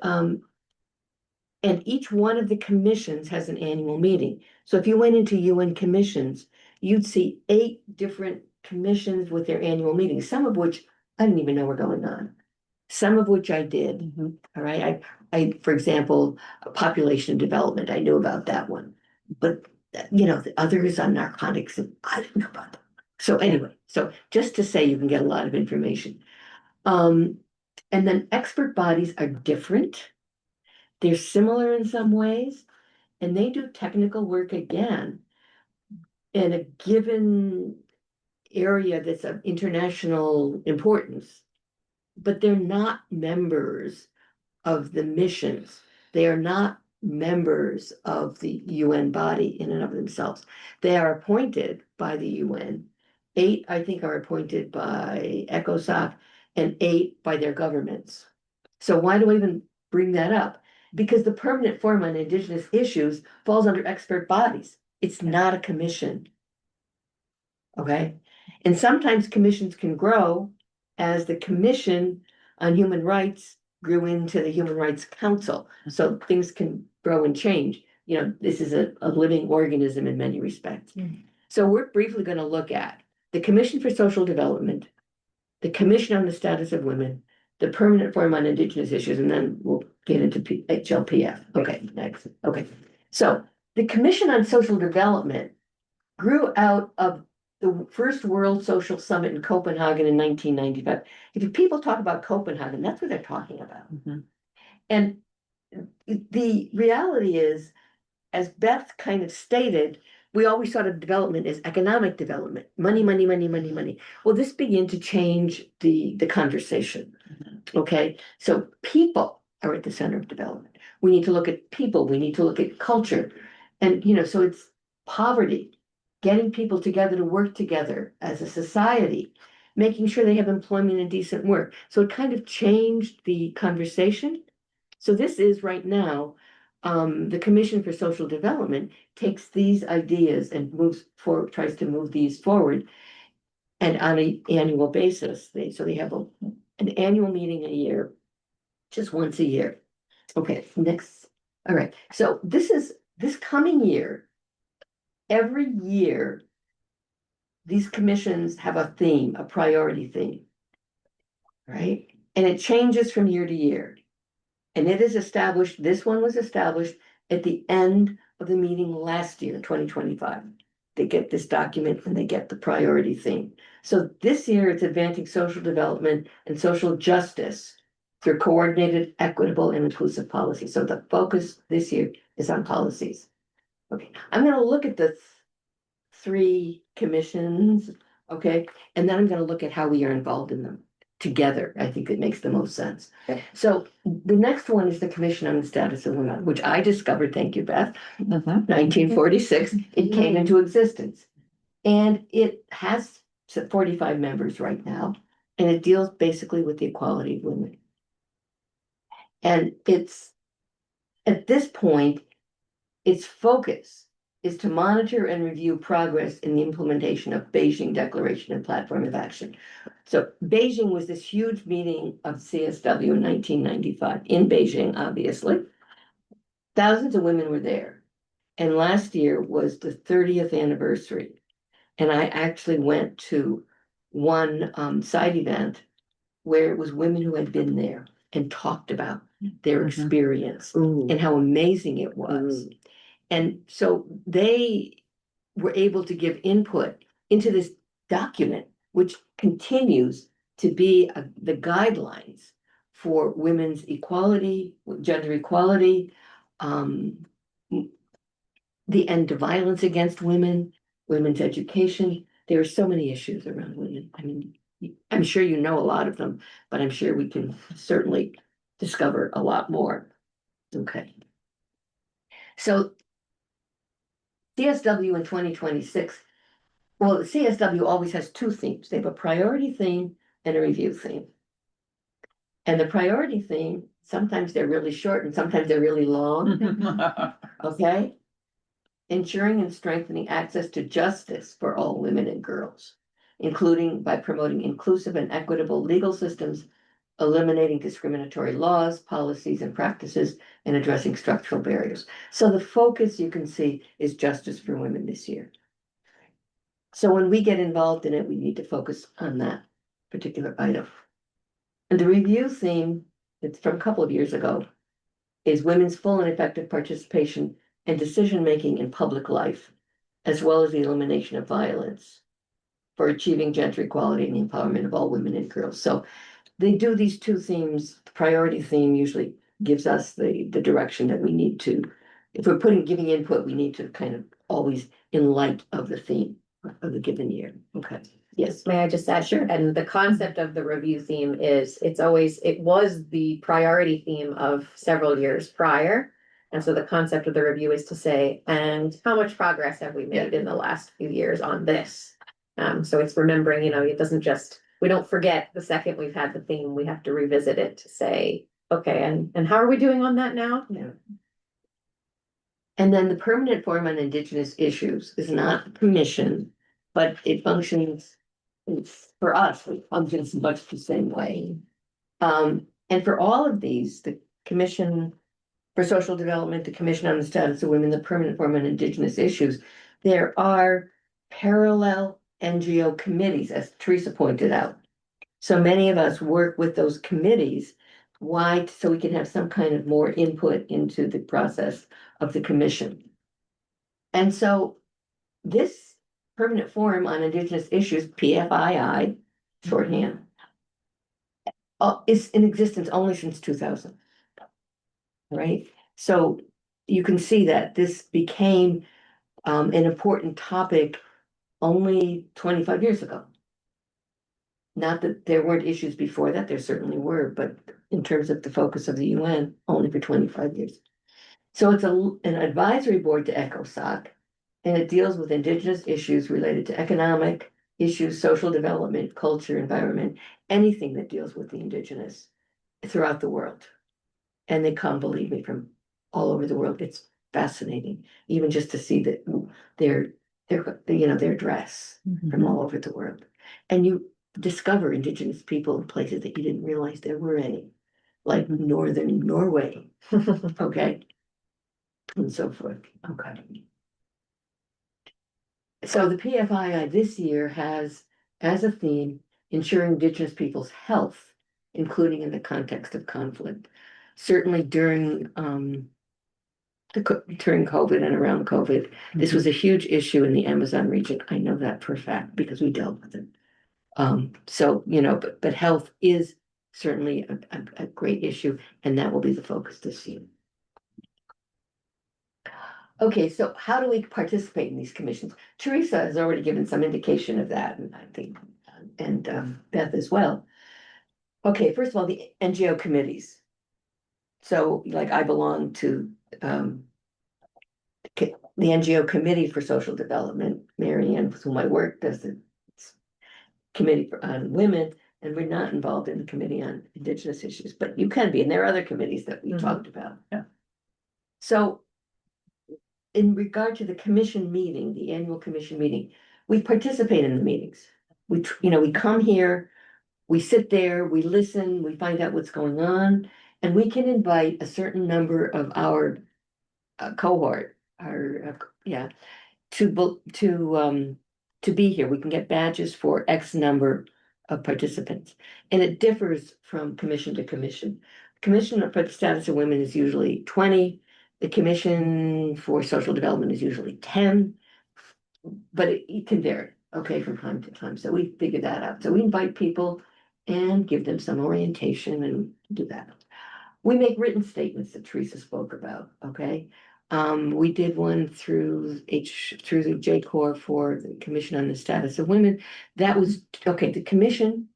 each one of the commissions has an annual meeting. So if you went into UN commissions, you'd see 8 different commissions with their annual meetings, some of which I didn't even know were going on. Some of which I did. Mhm. All right. For example, population development, I knew about that one. But the others on narcotics, I didn't know about them. So anyway, so just to say you can get a lot of information. And then expert bodies are different. They're similar in some ways, and they do technical work again in a given area that's of international importance, but they're not members of the missions. They are not members of the UN body in and of themselves. They are appointed by the UN. 8, I think, are appointed by ECOSOC and 8 by their governments. So why do I even bring that up? Because the Permanent Forum on Indigenous Issues falls under expert bodies. It's not a commission. Okay? And sometimes commissions can grow as the Commission on Human Rights grew into the Human Rights Council. So things can grow and change. This is a living organism in many respects. So we're briefly going to look at the Commission for Social Development, the Commission on the Status of Women, the Permanent Forum on Indigenous Issues, and then we'll get into HLPF. Okay, next. Okay. So the Commission on Social Development grew out of the first World Social Summit in Copenhagen in 1995. If people talk about Copenhagen, that's what they're talking about. Mhm. And the reality is, as Beth kind of stated, we always thought of development as economic development, money, money, money, money, money. Well, this began to change the conversation. Okay, so people are at the center of development. We need to look at people. We need to look at culture, and so it's poverty, getting people together to work together as a society, making sure they have employment and decent work. So it kind of changed the conversation. So this is right now, the Commission for Social Development takes these ideas and tries to move these forward. And on an annual basis, they have an annual meeting a year, just once a year. Okay, next. All right. So this coming year, every year, these commissions have a theme, a priority theme, right? And it changes from year to year. And this one was established at the end of the meeting last year, 2025. They get this document and they get the priority theme. So this year it's advancing social development and social justice through coordinated, equitable, and inclusive policy. So the focus this year is on policies. Okay, I'm going to look at the 3 commissions Okay, and then I'm gonna look at how we are involved in them together. I think it makes the most sense. So the next one is the Commission on the Status of Women, which I discovered, thank you, Beth, 1946. It came into existence. And it has 45 members right now, and it deals basically with the equality of women. And it's, at this point, its focus is to monitor and review progress in the implementation of Beijing Declaration and Platform of Action. So Beijing was this huge meeting of CSW in 1995, in Beijing, obviously. Thousands of women were there. And last year was the 30th anniversary. And I actually went to one side event where it was women who had been there and talked about their Mhm. experience Ooh. and how amazing it was. And so they were able to give input into this document, which continues to be the guidelines for women's equality, gender equality, um, the end to violence against women, women's education. There are so many issues around women. I mean, I'm sure you know a lot of them, but I'm sure we can certainly discover a lot more. Okay. So CSW in 2026, well, the CSW always has two themes. They have a priority theme and a review theme. And the priority theme, sometimes they're really short and sometimes they're really long. Okay? Ensuring and strengthening access to justice for all women and girls, including by promoting inclusive and equitable legal systems, eliminating discriminatory laws, policies, and practices, and addressing structural barriers. So the focus, you can see, is justice for women this year. So when we get involved in it, we need to focus on that particular item. And the review theme, it's from a couple of years ago, is women's full and effective participation and decision-making in public life, as well as the elimination of violence for achieving gender equality and the empowerment of all women and girls. So they do these two themes. The priority theme usually gives us the direction that we need to, if we're giving input, we need to kind of always in light of the theme of the given year. Okay, yes. May I just add? Sure. And the concept of the review theme is, it was the priority theme of several years prior. And so the concept of the review is to say, and how much progress have we made in the last few years on this? So it's remembering, it doesn't we don't forget the second we've had the theme, we have to revisit it to say, okay, and how are we doing on that now? Yeah. And then the permanent forum on Indigenous issues is not a commission, but it functions, for us, it functions much the same way. And for all of these, the Commission for Social Development, the Commission on the Status of Women, the Permanent Forum on Indigenous Issues, there are parallel NGO committees, as Teresa pointed out. So many of us work with those committees. Why? So we can have some kind of more input into the process of the commission. And so this Permanent Forum on Indigenous Issues, PFII, shorthand, is in existence only since 2000. Right? So you can see that this became an important topic only 25 years ago. Not that there weren't issues before that, there certainly were, but in terms of the focus of the UN, only for 25 years. So it's an advisory board to ECOSOC, and it deals with Indigenous issues related to economic issues, social development, culture, environment, anything that deals with the Indigenous throughout the world. And they come, believe me, from all over the world. It's fascinating, even just to see that their dress from all over the world. And you discover Indigenous people in places that you didn't realize there were any, like northern Norway, okay, and so forth. Okay. So the PFII this year has as a theme ensuring Indigenous people's health, including in the context of conflict. Certainly during COVID and around COVID, this was a huge issue in the Amazon region. I know that for a fact because we dealt with it. So, but health is certainly a great issue, and that will be the focus this year. Okay, so how do we participate in these commissions? Teresa has already given some indication of that, and I think, and Beth as well. Okay, first of all, the NGO committees. So like I belong to the NGO Committee for Social Development. Mary Ann, with whom I work, does the committee on women, and we're not involved in the committee on Indigenous issues, but you can be, and there are other committees that we talked about. Yeah. So in regard to the commission meeting, the annual commission meeting, we participate in the meetings. We come here, we sit there, we listen, we find out what's going on, and we can invite a certain number of our cohort, to be here. We can get badges for X number of participants. And it differs from commission to commission. Commission for the Status of Women is usually 20. The Commission for Social Development is usually 10. But it can vary, okay, from time to time. So we figure that out. So we invite people and give them some orientation and do that. We make written statements that Teresa spoke about, okay? We did one through the J Corps for the Commission on the Status of Women. That was, okay, the Commission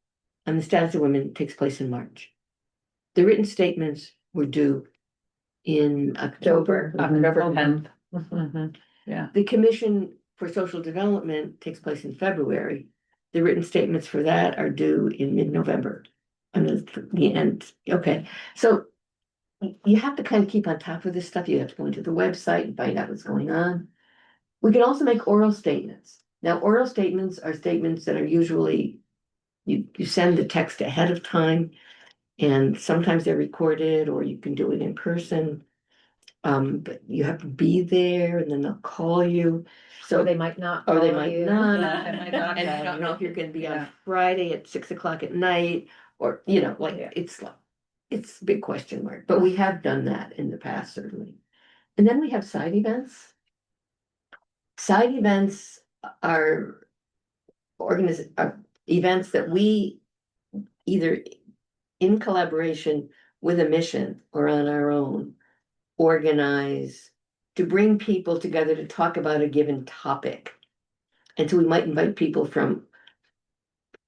on the Status of Women takes place in March. The written statements were due in October. October 10th. Yeah. The Commission for Social Development takes place in February. The written statements for that are due in mid-November. And the end, okay. So you have to kind of keep on top of this stuff. You have to go into the website and find out what's going on. We can also make oral statements. Now, oral statements are statements that are usually, you send the text ahead of time, and sometimes they're recorded, or you can do it in person. But you have to be there, and then they'll call you. So Or they might not. Or they call might you. not. Yeah, they might not And have, you don't know if you're gonna be yeah. on Friday at 6 o'clock at night, or, Yeah. it's a big question mark, but we have done that in the past, certainly. And then we have side events. Side events are events that we either in collaboration with a mission or on our own organize to bring people together to talk about a given topic. And so we might invite people from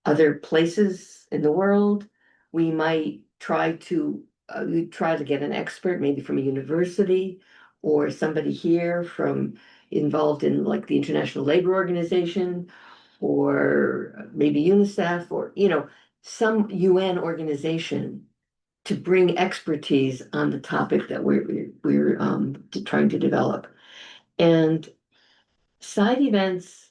other places in the world. We might try to get an expert, maybe from a university, or somebody here from involved in like the International Labor Organization, or maybe UNICEF, or some UN organization, to bring expertise on the topic that we're trying to develop. And side events,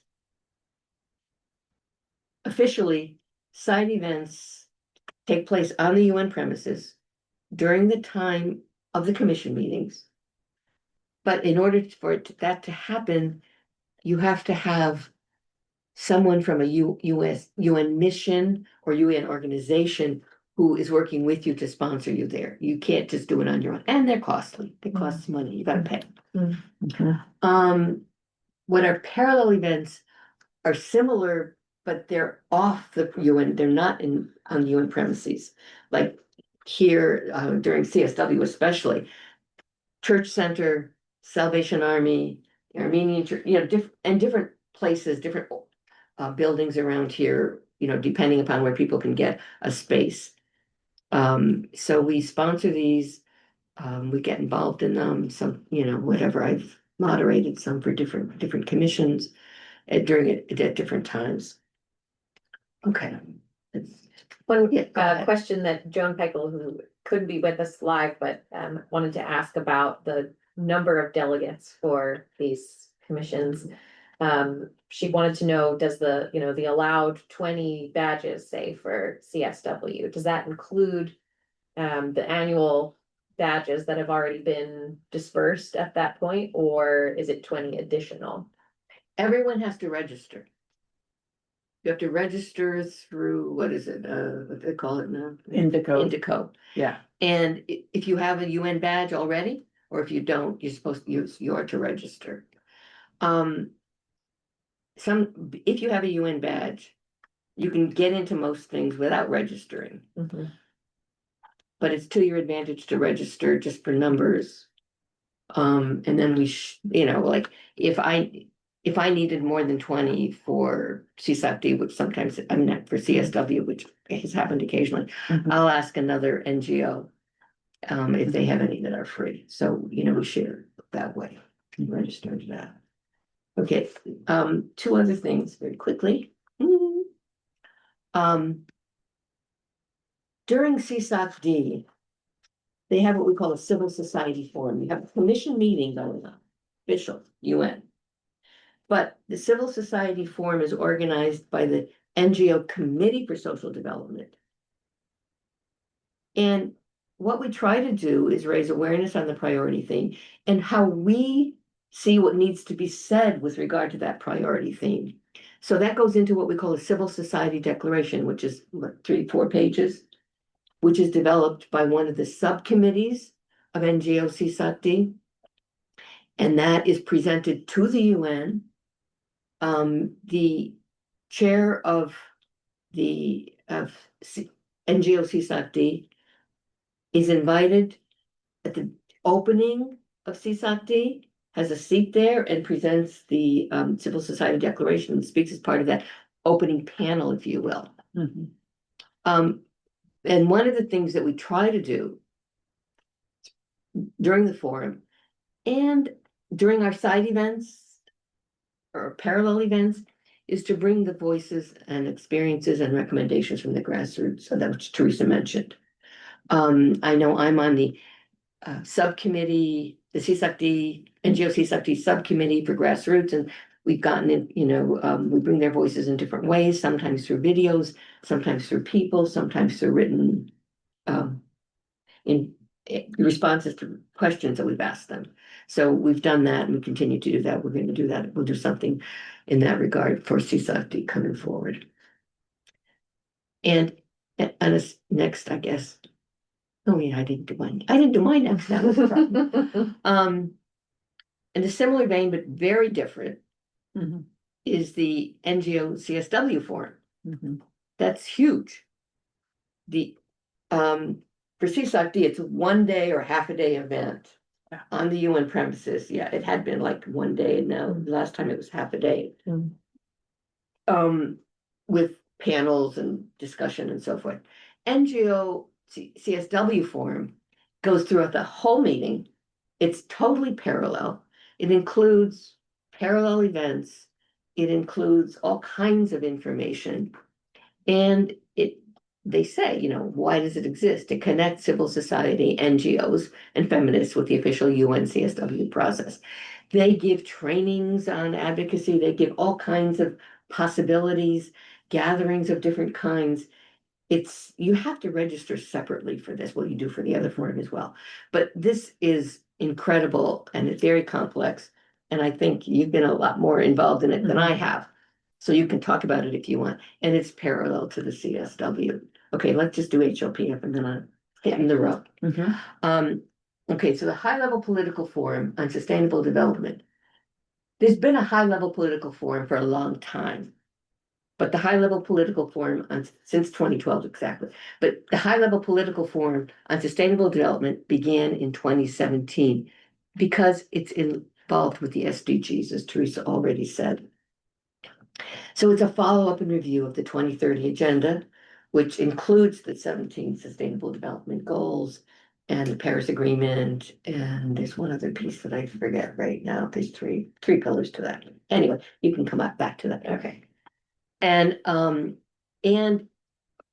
officially, side events take place on the UN premises during the time of the commission meetings. But in order for that to happen, you have to have someone from a UN mission or UN organization who is working with you to sponsor you there. You can't just do it on your own. And they're costly. It costs money. You gotta pay. What are parallel events are similar, but they're off the UN. They're not on the UN premises. Like here during CSW especially, Church Center, Salvation Army, Armenian Church, different places, different buildings around here, depending upon where people can get a space. So we sponsor these. We get involved in them. Some, whatever. I've moderated some for different commissions at different times. Okay. One Yeah, go ahead. question that Joan Peckel, who couldn't be with us live, but wanted to ask about the number of delegates for these commissions. She wanted to know, does the allowed 20 badges, say, for CSW, does that include the annual badges that have already been dispersed at that point, or is it 20 additional? Everyone has to register. You have to register through, what is it, what they call it now? Indico. Yeah. And if you have a UN badge already, or if you don't, you're supposed to you are to register. If you have a UN badge, you can get into most things without registering. But it's to your advantage to register just for numbers. And then like, if I needed more than 20 for CSAPD, which sometimes I'm not for CSW, which has happened occasionally, Mhm. I'll ask another NGO. If they have any that are free, so, we share that way, register to that. Okay, two other things very quickly. During CSAPD, they have what we call a civil society forum. You have a commission meeting going on, official, UN. But the civil society forum is organized by the NGO Committee for Social Development. And what we try to do is raise awareness on the priority theme and how we see what needs to be said with regard to that priority theme. So that goes into what we call a civil society declaration, which is 3-4 pages, which is developed by one of the subcommittees of NGO CSACD. And that is presented to the UN. The chair of NGO CSACD is invited at the opening of CSACD, has a seat there and presents the civil society declaration and speaks as part of that opening panel, if you will. Mhm. And one of the things that we try to do during the forum and during our side events or parallel events is to bring the voices and experiences and recommendations from the grassroots, so that which Teresa mentioned. I know I'm on the subcommittee, the CSACD, NGO CSACD subcommittee for grassroots, and we've gotten in, we bring their voices in different ways, sometimes through videos, sometimes through people, sometimes through written in responses to questions that we've asked them. So we've done that and we continue to do that. We're going to do that. We'll do something in that regard for CSACD coming forward. And next, I guess. Oh yeah, I didn't do mine next. That was a problem. In a similar vein, but very different, Mhm. is the NGO CSW forum. Mhm. That's huge. For CSACD, it's a 1 day or half a day event Yeah. on the UN premises. Yeah, it had been like 1 day, and now the last time it was half a day. With panels and discussion and so forth. NGO CSW forum goes throughout the whole meeting. It's totally parallel. It includes parallel events. It includes all kinds of information. And they say, why does it exist? To connect civil society, NGOs, and feminists with the official UN CSW process. They give trainings on advocacy. They give all kinds of possibilities, gatherings of different kinds. You have to register separately for this, what you do for the other forum as well. But this is incredible and it's very complex. And I think you've been a lot more involved in it than I have. So you can talk about it if you want. And it's parallel to the CSW. Okay, let's just do HLPF and then I'm hitting the road. Mhm. Okay, so the high-level political forum on sustainable development. There's been a high-level political forum for a long time. But the high-level political forum since 2012 exactly. But the high-level political forum on sustainable development began in 2017 because it's involved with the SDGs, as Teresa already said. So it's a follow-up and review of the 2030 agenda, which includes the 17 sustainable development goals and the Paris Agreement. And there's one other piece that I forget right now. There's three pillars to that. Anyway, you can come back to that. Okay. And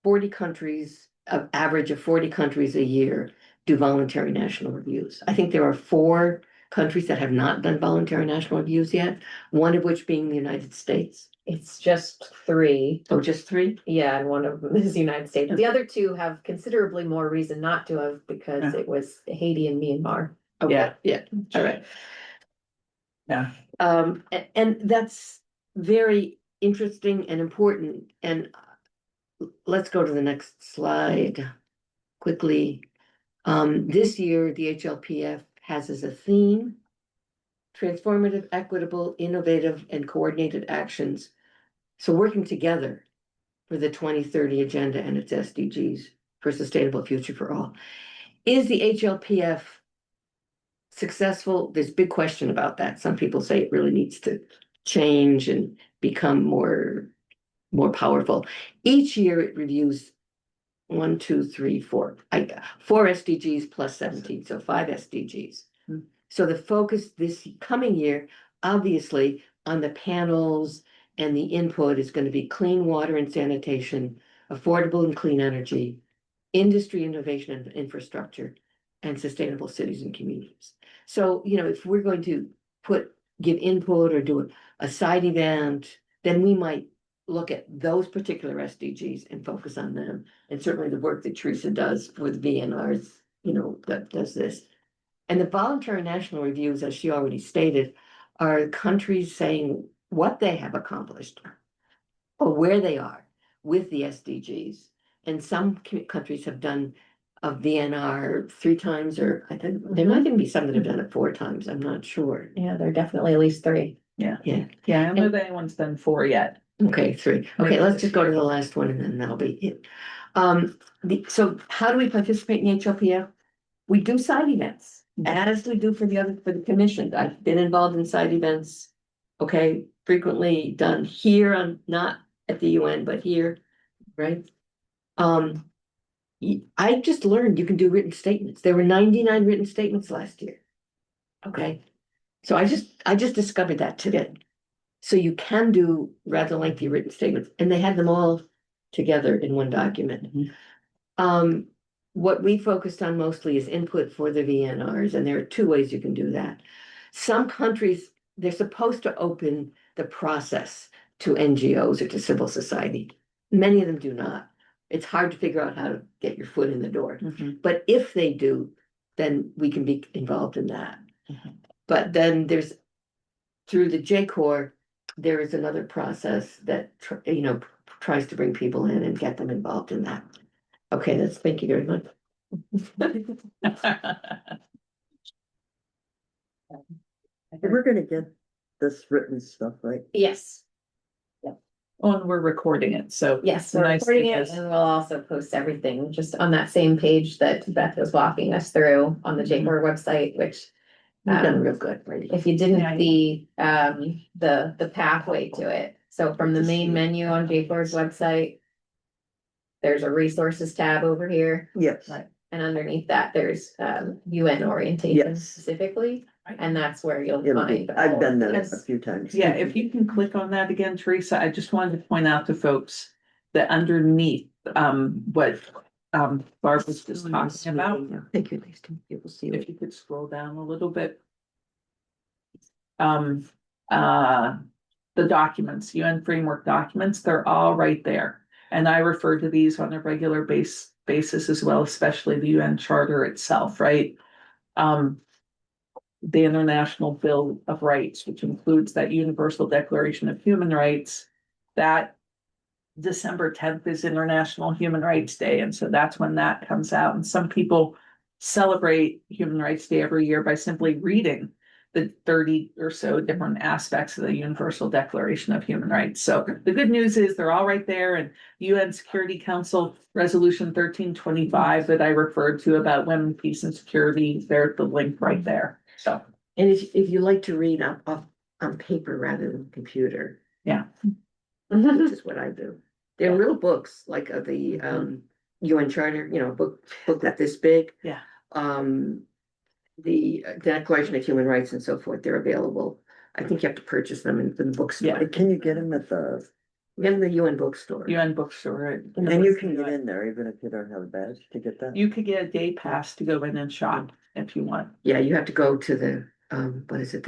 40 countries, an average of 40 countries a year do voluntary national reviews. I think there are 4 countries that have not done voluntary national reviews yet, one of which being the United States. It's just 3. Oh, just 3? Yeah, and one of them is the United States. The other 2 have considerably more reason not to have because it was Haiti and Myanmar. Okay. Yeah. All right. Yeah. And that's very interesting and important. And let's go to the next slide quickly. This year, the HLPF has as a theme, transformative, equitable, innovative, and coordinated actions. So working together for the 2030 agenda and its SDGs for a sustainable future for all. Is the HLPF successful. There's big question about that. Some people say it really needs to change and become more powerful. Each year it reviews 1, 2, 3, 4. 4 SDGs plus 17, so 5 SDGs. Hmm. So the focus this coming year, obviously, on the panels and the input is going to be clean water and sanitation, affordable and clean energy, industry, innovation and infrastructure, and sustainable cities and communities. So, if we're going to give input or do a side event, then we might look at those particular SDGs and focus on them. And certainly the work that Teresa does with VNRs, that does this. And the voluntary national reviews, as she already stated, are countries saying what they have accomplished or where they are with the SDGs. And some countries have done a VNR 3 times, or I think there might even be some that have done it 4 times. I'm not sure. Yeah, there are definitely at least 3. Yeah. Yeah, I don't know that anyone's done 4 yet. Okay, 3. Okay, let's just go to the last one and then that'll be it. So how do we participate in HLPF? We do side events, as we do for the commission. I've been involved in side events. Okay, frequently done here, not at the UN, but here, right? I just learned you can do written statements. There were 99 written statements last year. Okay, so I just discovered that today. So you can do rather lengthy written statements, and they had them all together in one document. What we focused on mostly is input for the VNRs, and there are 2 ways you can do that. Some countries, they're supposed to open the process to NGOs or to civil society. Many of them do not. It's hard to figure out how to get your foot in the door. But if they do, then we can be involved in that. But then there's, through the J-Corps, there is another process that, tries to bring people in and get them involved in that. Okay, thank you very much. We're gonna get this written stuff, right? Yes, Oh, and we're recording it, so. yes, we're Nice recording it because- and we'll also post everything just on that same page that Beth was walking us through on the JCOR website, which You've done real good, right? if you Yeah, didn't see, the pathway to it. So from the main menu on JCOR's website, there's a resources tab over here. Yes. Right. And underneath that, there's, UN orientation Yes. specifically, and that's where you'll It'll be, find. I've all done of that a this. few times. Yeah, if you can click on that again, Teresa, I just wanted to point out to folks that underneath, what, Barb was just talking about, Thank you, nice to meet you. We'll see you. if you could scroll down a little bit. The documents, UN framework documents, they're all right there. And I refer to these on a regular basis as well, especially the UN Charter itself, right? The International Bill of Rights, which includes that Universal Declaration of Human Rights, that December 10th is International Human Rights Day. And so that's when that comes out. And some people celebrate Human Rights Day every year by simply reading the 30 or so different aspects of the Universal Declaration of Human Rights. So the good news is they're all right there. And UN Security Council Resolution 1325 that I referred to about women, peace and security, there's the link right there. So, And if you like to read on paper rather than computer. Yeah. Which is what I do. They're little books like the UN Charter, book that this big. Yeah. The Declaration of Human Rights and so forth, they're available. I think you have to purchase them in the bookstore. Yeah. Can you get them at the, In the UN bookstore. UN bookstore, right? and you can get in there even if you don't have a badge to get that? You could get a day pass to go in and shop if you want. Yeah, you have to go to the, what is it,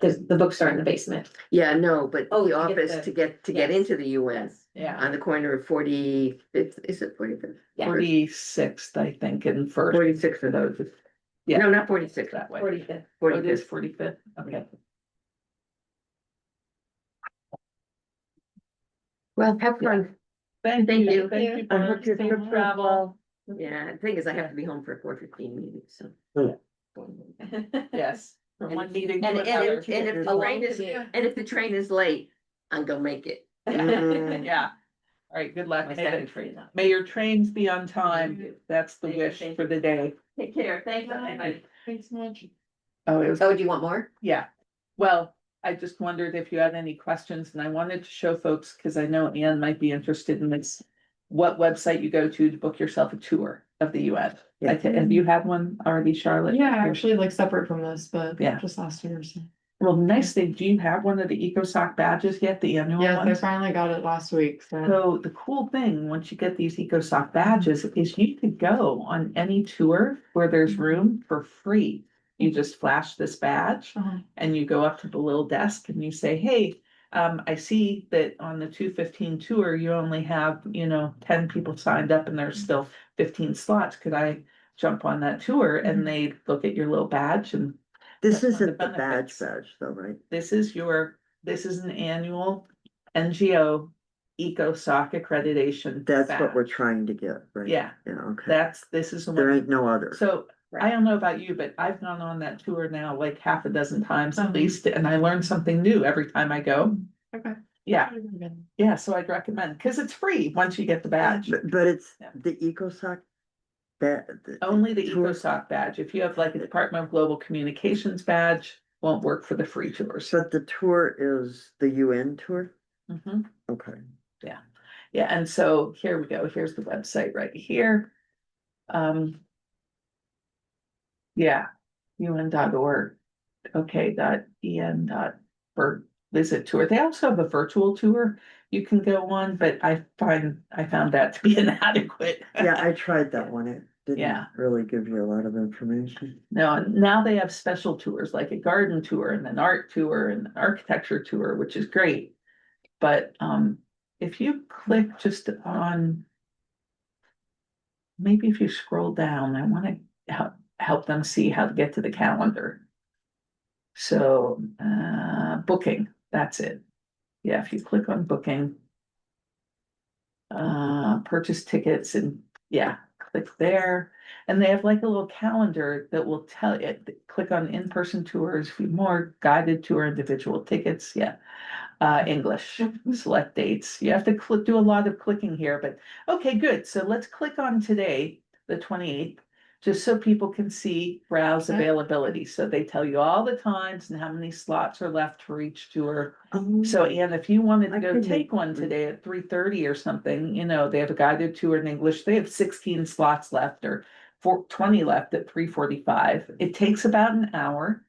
There's the bookstore in the basement. yeah, no, but Oh, the to get office the- to get yes. into the UN. Yeah. On the corner of 45th, is it 45th? Yeah. 46th, I think, and first. 46 of those. Yeah. No, not 46. That way. 45th. Oh, it is 45th. 45th, okay. Well, have fun. Thank Thank you. you. Thank you. I hope for your safe trip goes travel. well. Yeah, the thing is, I have to be home for a 4:15 meeting, so. Yes, from one meeting to And another. if the A long train is, commute. and if the train is late, I'm gonna make it. Mm. Yeah. All right, good luck. My May second the- train up. May your trains be on time. That's the wish for the day. Take care, thanks. Bye. Thanks so much. Oh, it was, Oh, do you want more? yeah. Well, I just wondered if you had any questions, and I wanted to show folks, because I know Anne might be interested in this. What website you go to book yourself a tour of the UN. Yeah. Have you had one already, Charlotte? Yeah, actually like separate from this, but Yeah. just last year or so. Well, nice thing, do you have one of the EcoSoc badges yet, the annual Yes, I ones? finally got it last week, so. So the cool thing, once you get these EcoSoc badges, is you could go on any tour where there's room for free. You just flash this badge Uh-huh. and you go up to the little desk and you say, hey, I see that on the 215 tour, you only have, 10 people signed up and there's still 15 slots. Could I jump on that tour? And they look at your little badge and This That's one of isn't the the benefits. badge though, right? this is an annual NGO EcoSoc accreditation. That's what we're badge. trying to get, right? Yeah, Yeah, okay. this is the There one. ain't no other. So I don't know about you, but I've gone on that tour now like half a dozen times at Mhm. least, and I learn something new every time I go. Okay. Yeah, yeah, so I'd recommend, because it's free once you get the badge. But it's Yeah. the EcoSoc that. Only the tour- EcoSoc badge. If you have like a Department of Global Communications badge, won't work for the free tours. But the tour is the UN tour? Mhm. Okay. Yeah, and so here we go. Here's the website right here. Yeah, un.org. Okay, .en.org visit tour. They also have a virtual tour you can go on, but I found that to be inadequate. Yeah, I tried that one. It Yeah. didn't really give you a lot of information. No, now they have special tours like a garden tour and an art tour and an architecture tour, which is great. But if you click just on, maybe if you scroll down, I want to help them see how to get to the calendar. So booking, that's it. Yeah, if you click on booking, purchase tickets, and yeah, click there. And they have like a little calendar that will tell you, click on in-person tours, view more guided tour, individual tickets. Yeah. English, select dates. You have to do a lot of clicking here, but okay, good. So let's click on today, the 28th, just so people can see browse Okay. availability. So they tell you all the times and how many slots are left for each tour. So Anne, if you wanted to I go could take make- one today at 3:30 or something, they have a guided tour in English. They have 16 slots left or 20 left at 3:45. It takes about an hour.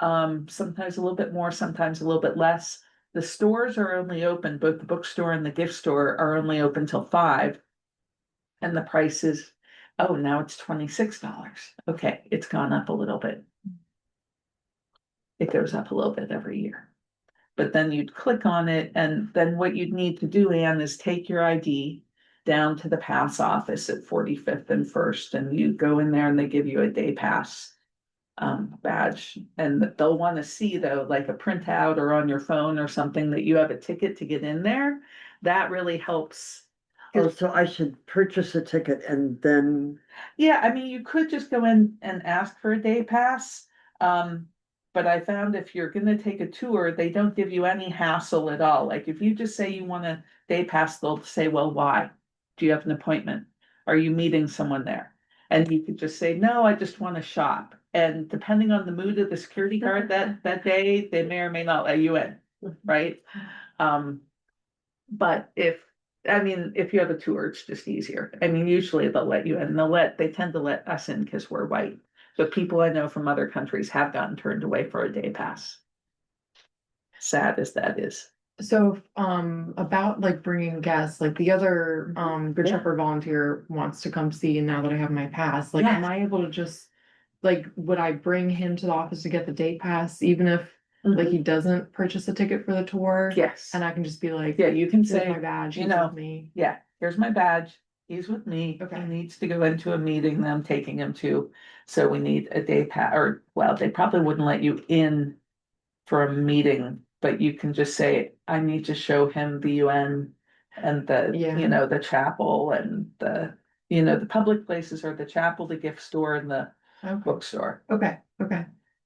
Sometimes a little bit more, sometimes a little bit less. The stores are only open, both the bookstore and the gift store are only open till 5. And the price is, oh, now it's $26. Okay, it's gone up a little bit. It goes up a little bit every year. But then you'd click on it, and then what you'd need to do, Anne, is take your ID down to the pass office at 45th and First, and you go in there and they give you a day pass badge, and they'll want to see though, like a printout or on your phone or something, that you have a ticket to get in there. That really helps. Oh, so I should purchase a ticket and then, Yeah, I mean, you could just go in and ask for a day pass. But I found if you're gonna take a tour, they don't give you any hassle at all. Like if you just say you want a day pass, they'll say, well, why? Do you have an appointment? Are you meeting someone there? And you could just say, no, I just want to shop. And depending on the mood of the security guard that day, they may or may not let you in, right? But if you have a tour, it's just easier. I mean, usually they'll let you in. They tend to let us in because we're white. But people I know from other countries have gotten turned away for a day pass. Sad as that is. So, about like bringing guests, like the other, Good Yeah. Shepherd volunteer wants to come see, and now that I have my pass, like, Yeah. am I able to just, like, would I bring him to the office to get the day pass, even if, like, he doesn't purchase a ticket for the tour? Yes. And I can just be like, Yeah, you can here's say, my badge, you he's know, with me. yeah, here's my badge. He's with me. Okay. He needs to go into a meeting that I'm taking him to. So we need a day pass, or well, they probably wouldn't let you in for a meeting, but you can just say, I need to show him the UN and Yeah. the chapel and the public places are the chapel, the gift store, and the Okay, bookstore. okay.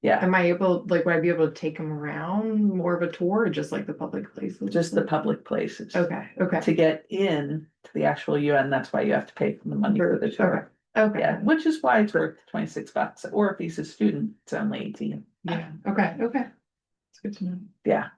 Yeah, Am I able, like, would I be able to take him around more of a tour or just like the public places? just the public places. Okay, To get in to the actual UN, that's why you have to pay for the money for the tour. Okay. Yeah, which is why it's worth $26. Or if he's a student, it's only 18. Yeah, okay, okay. It's good to know. Yeah,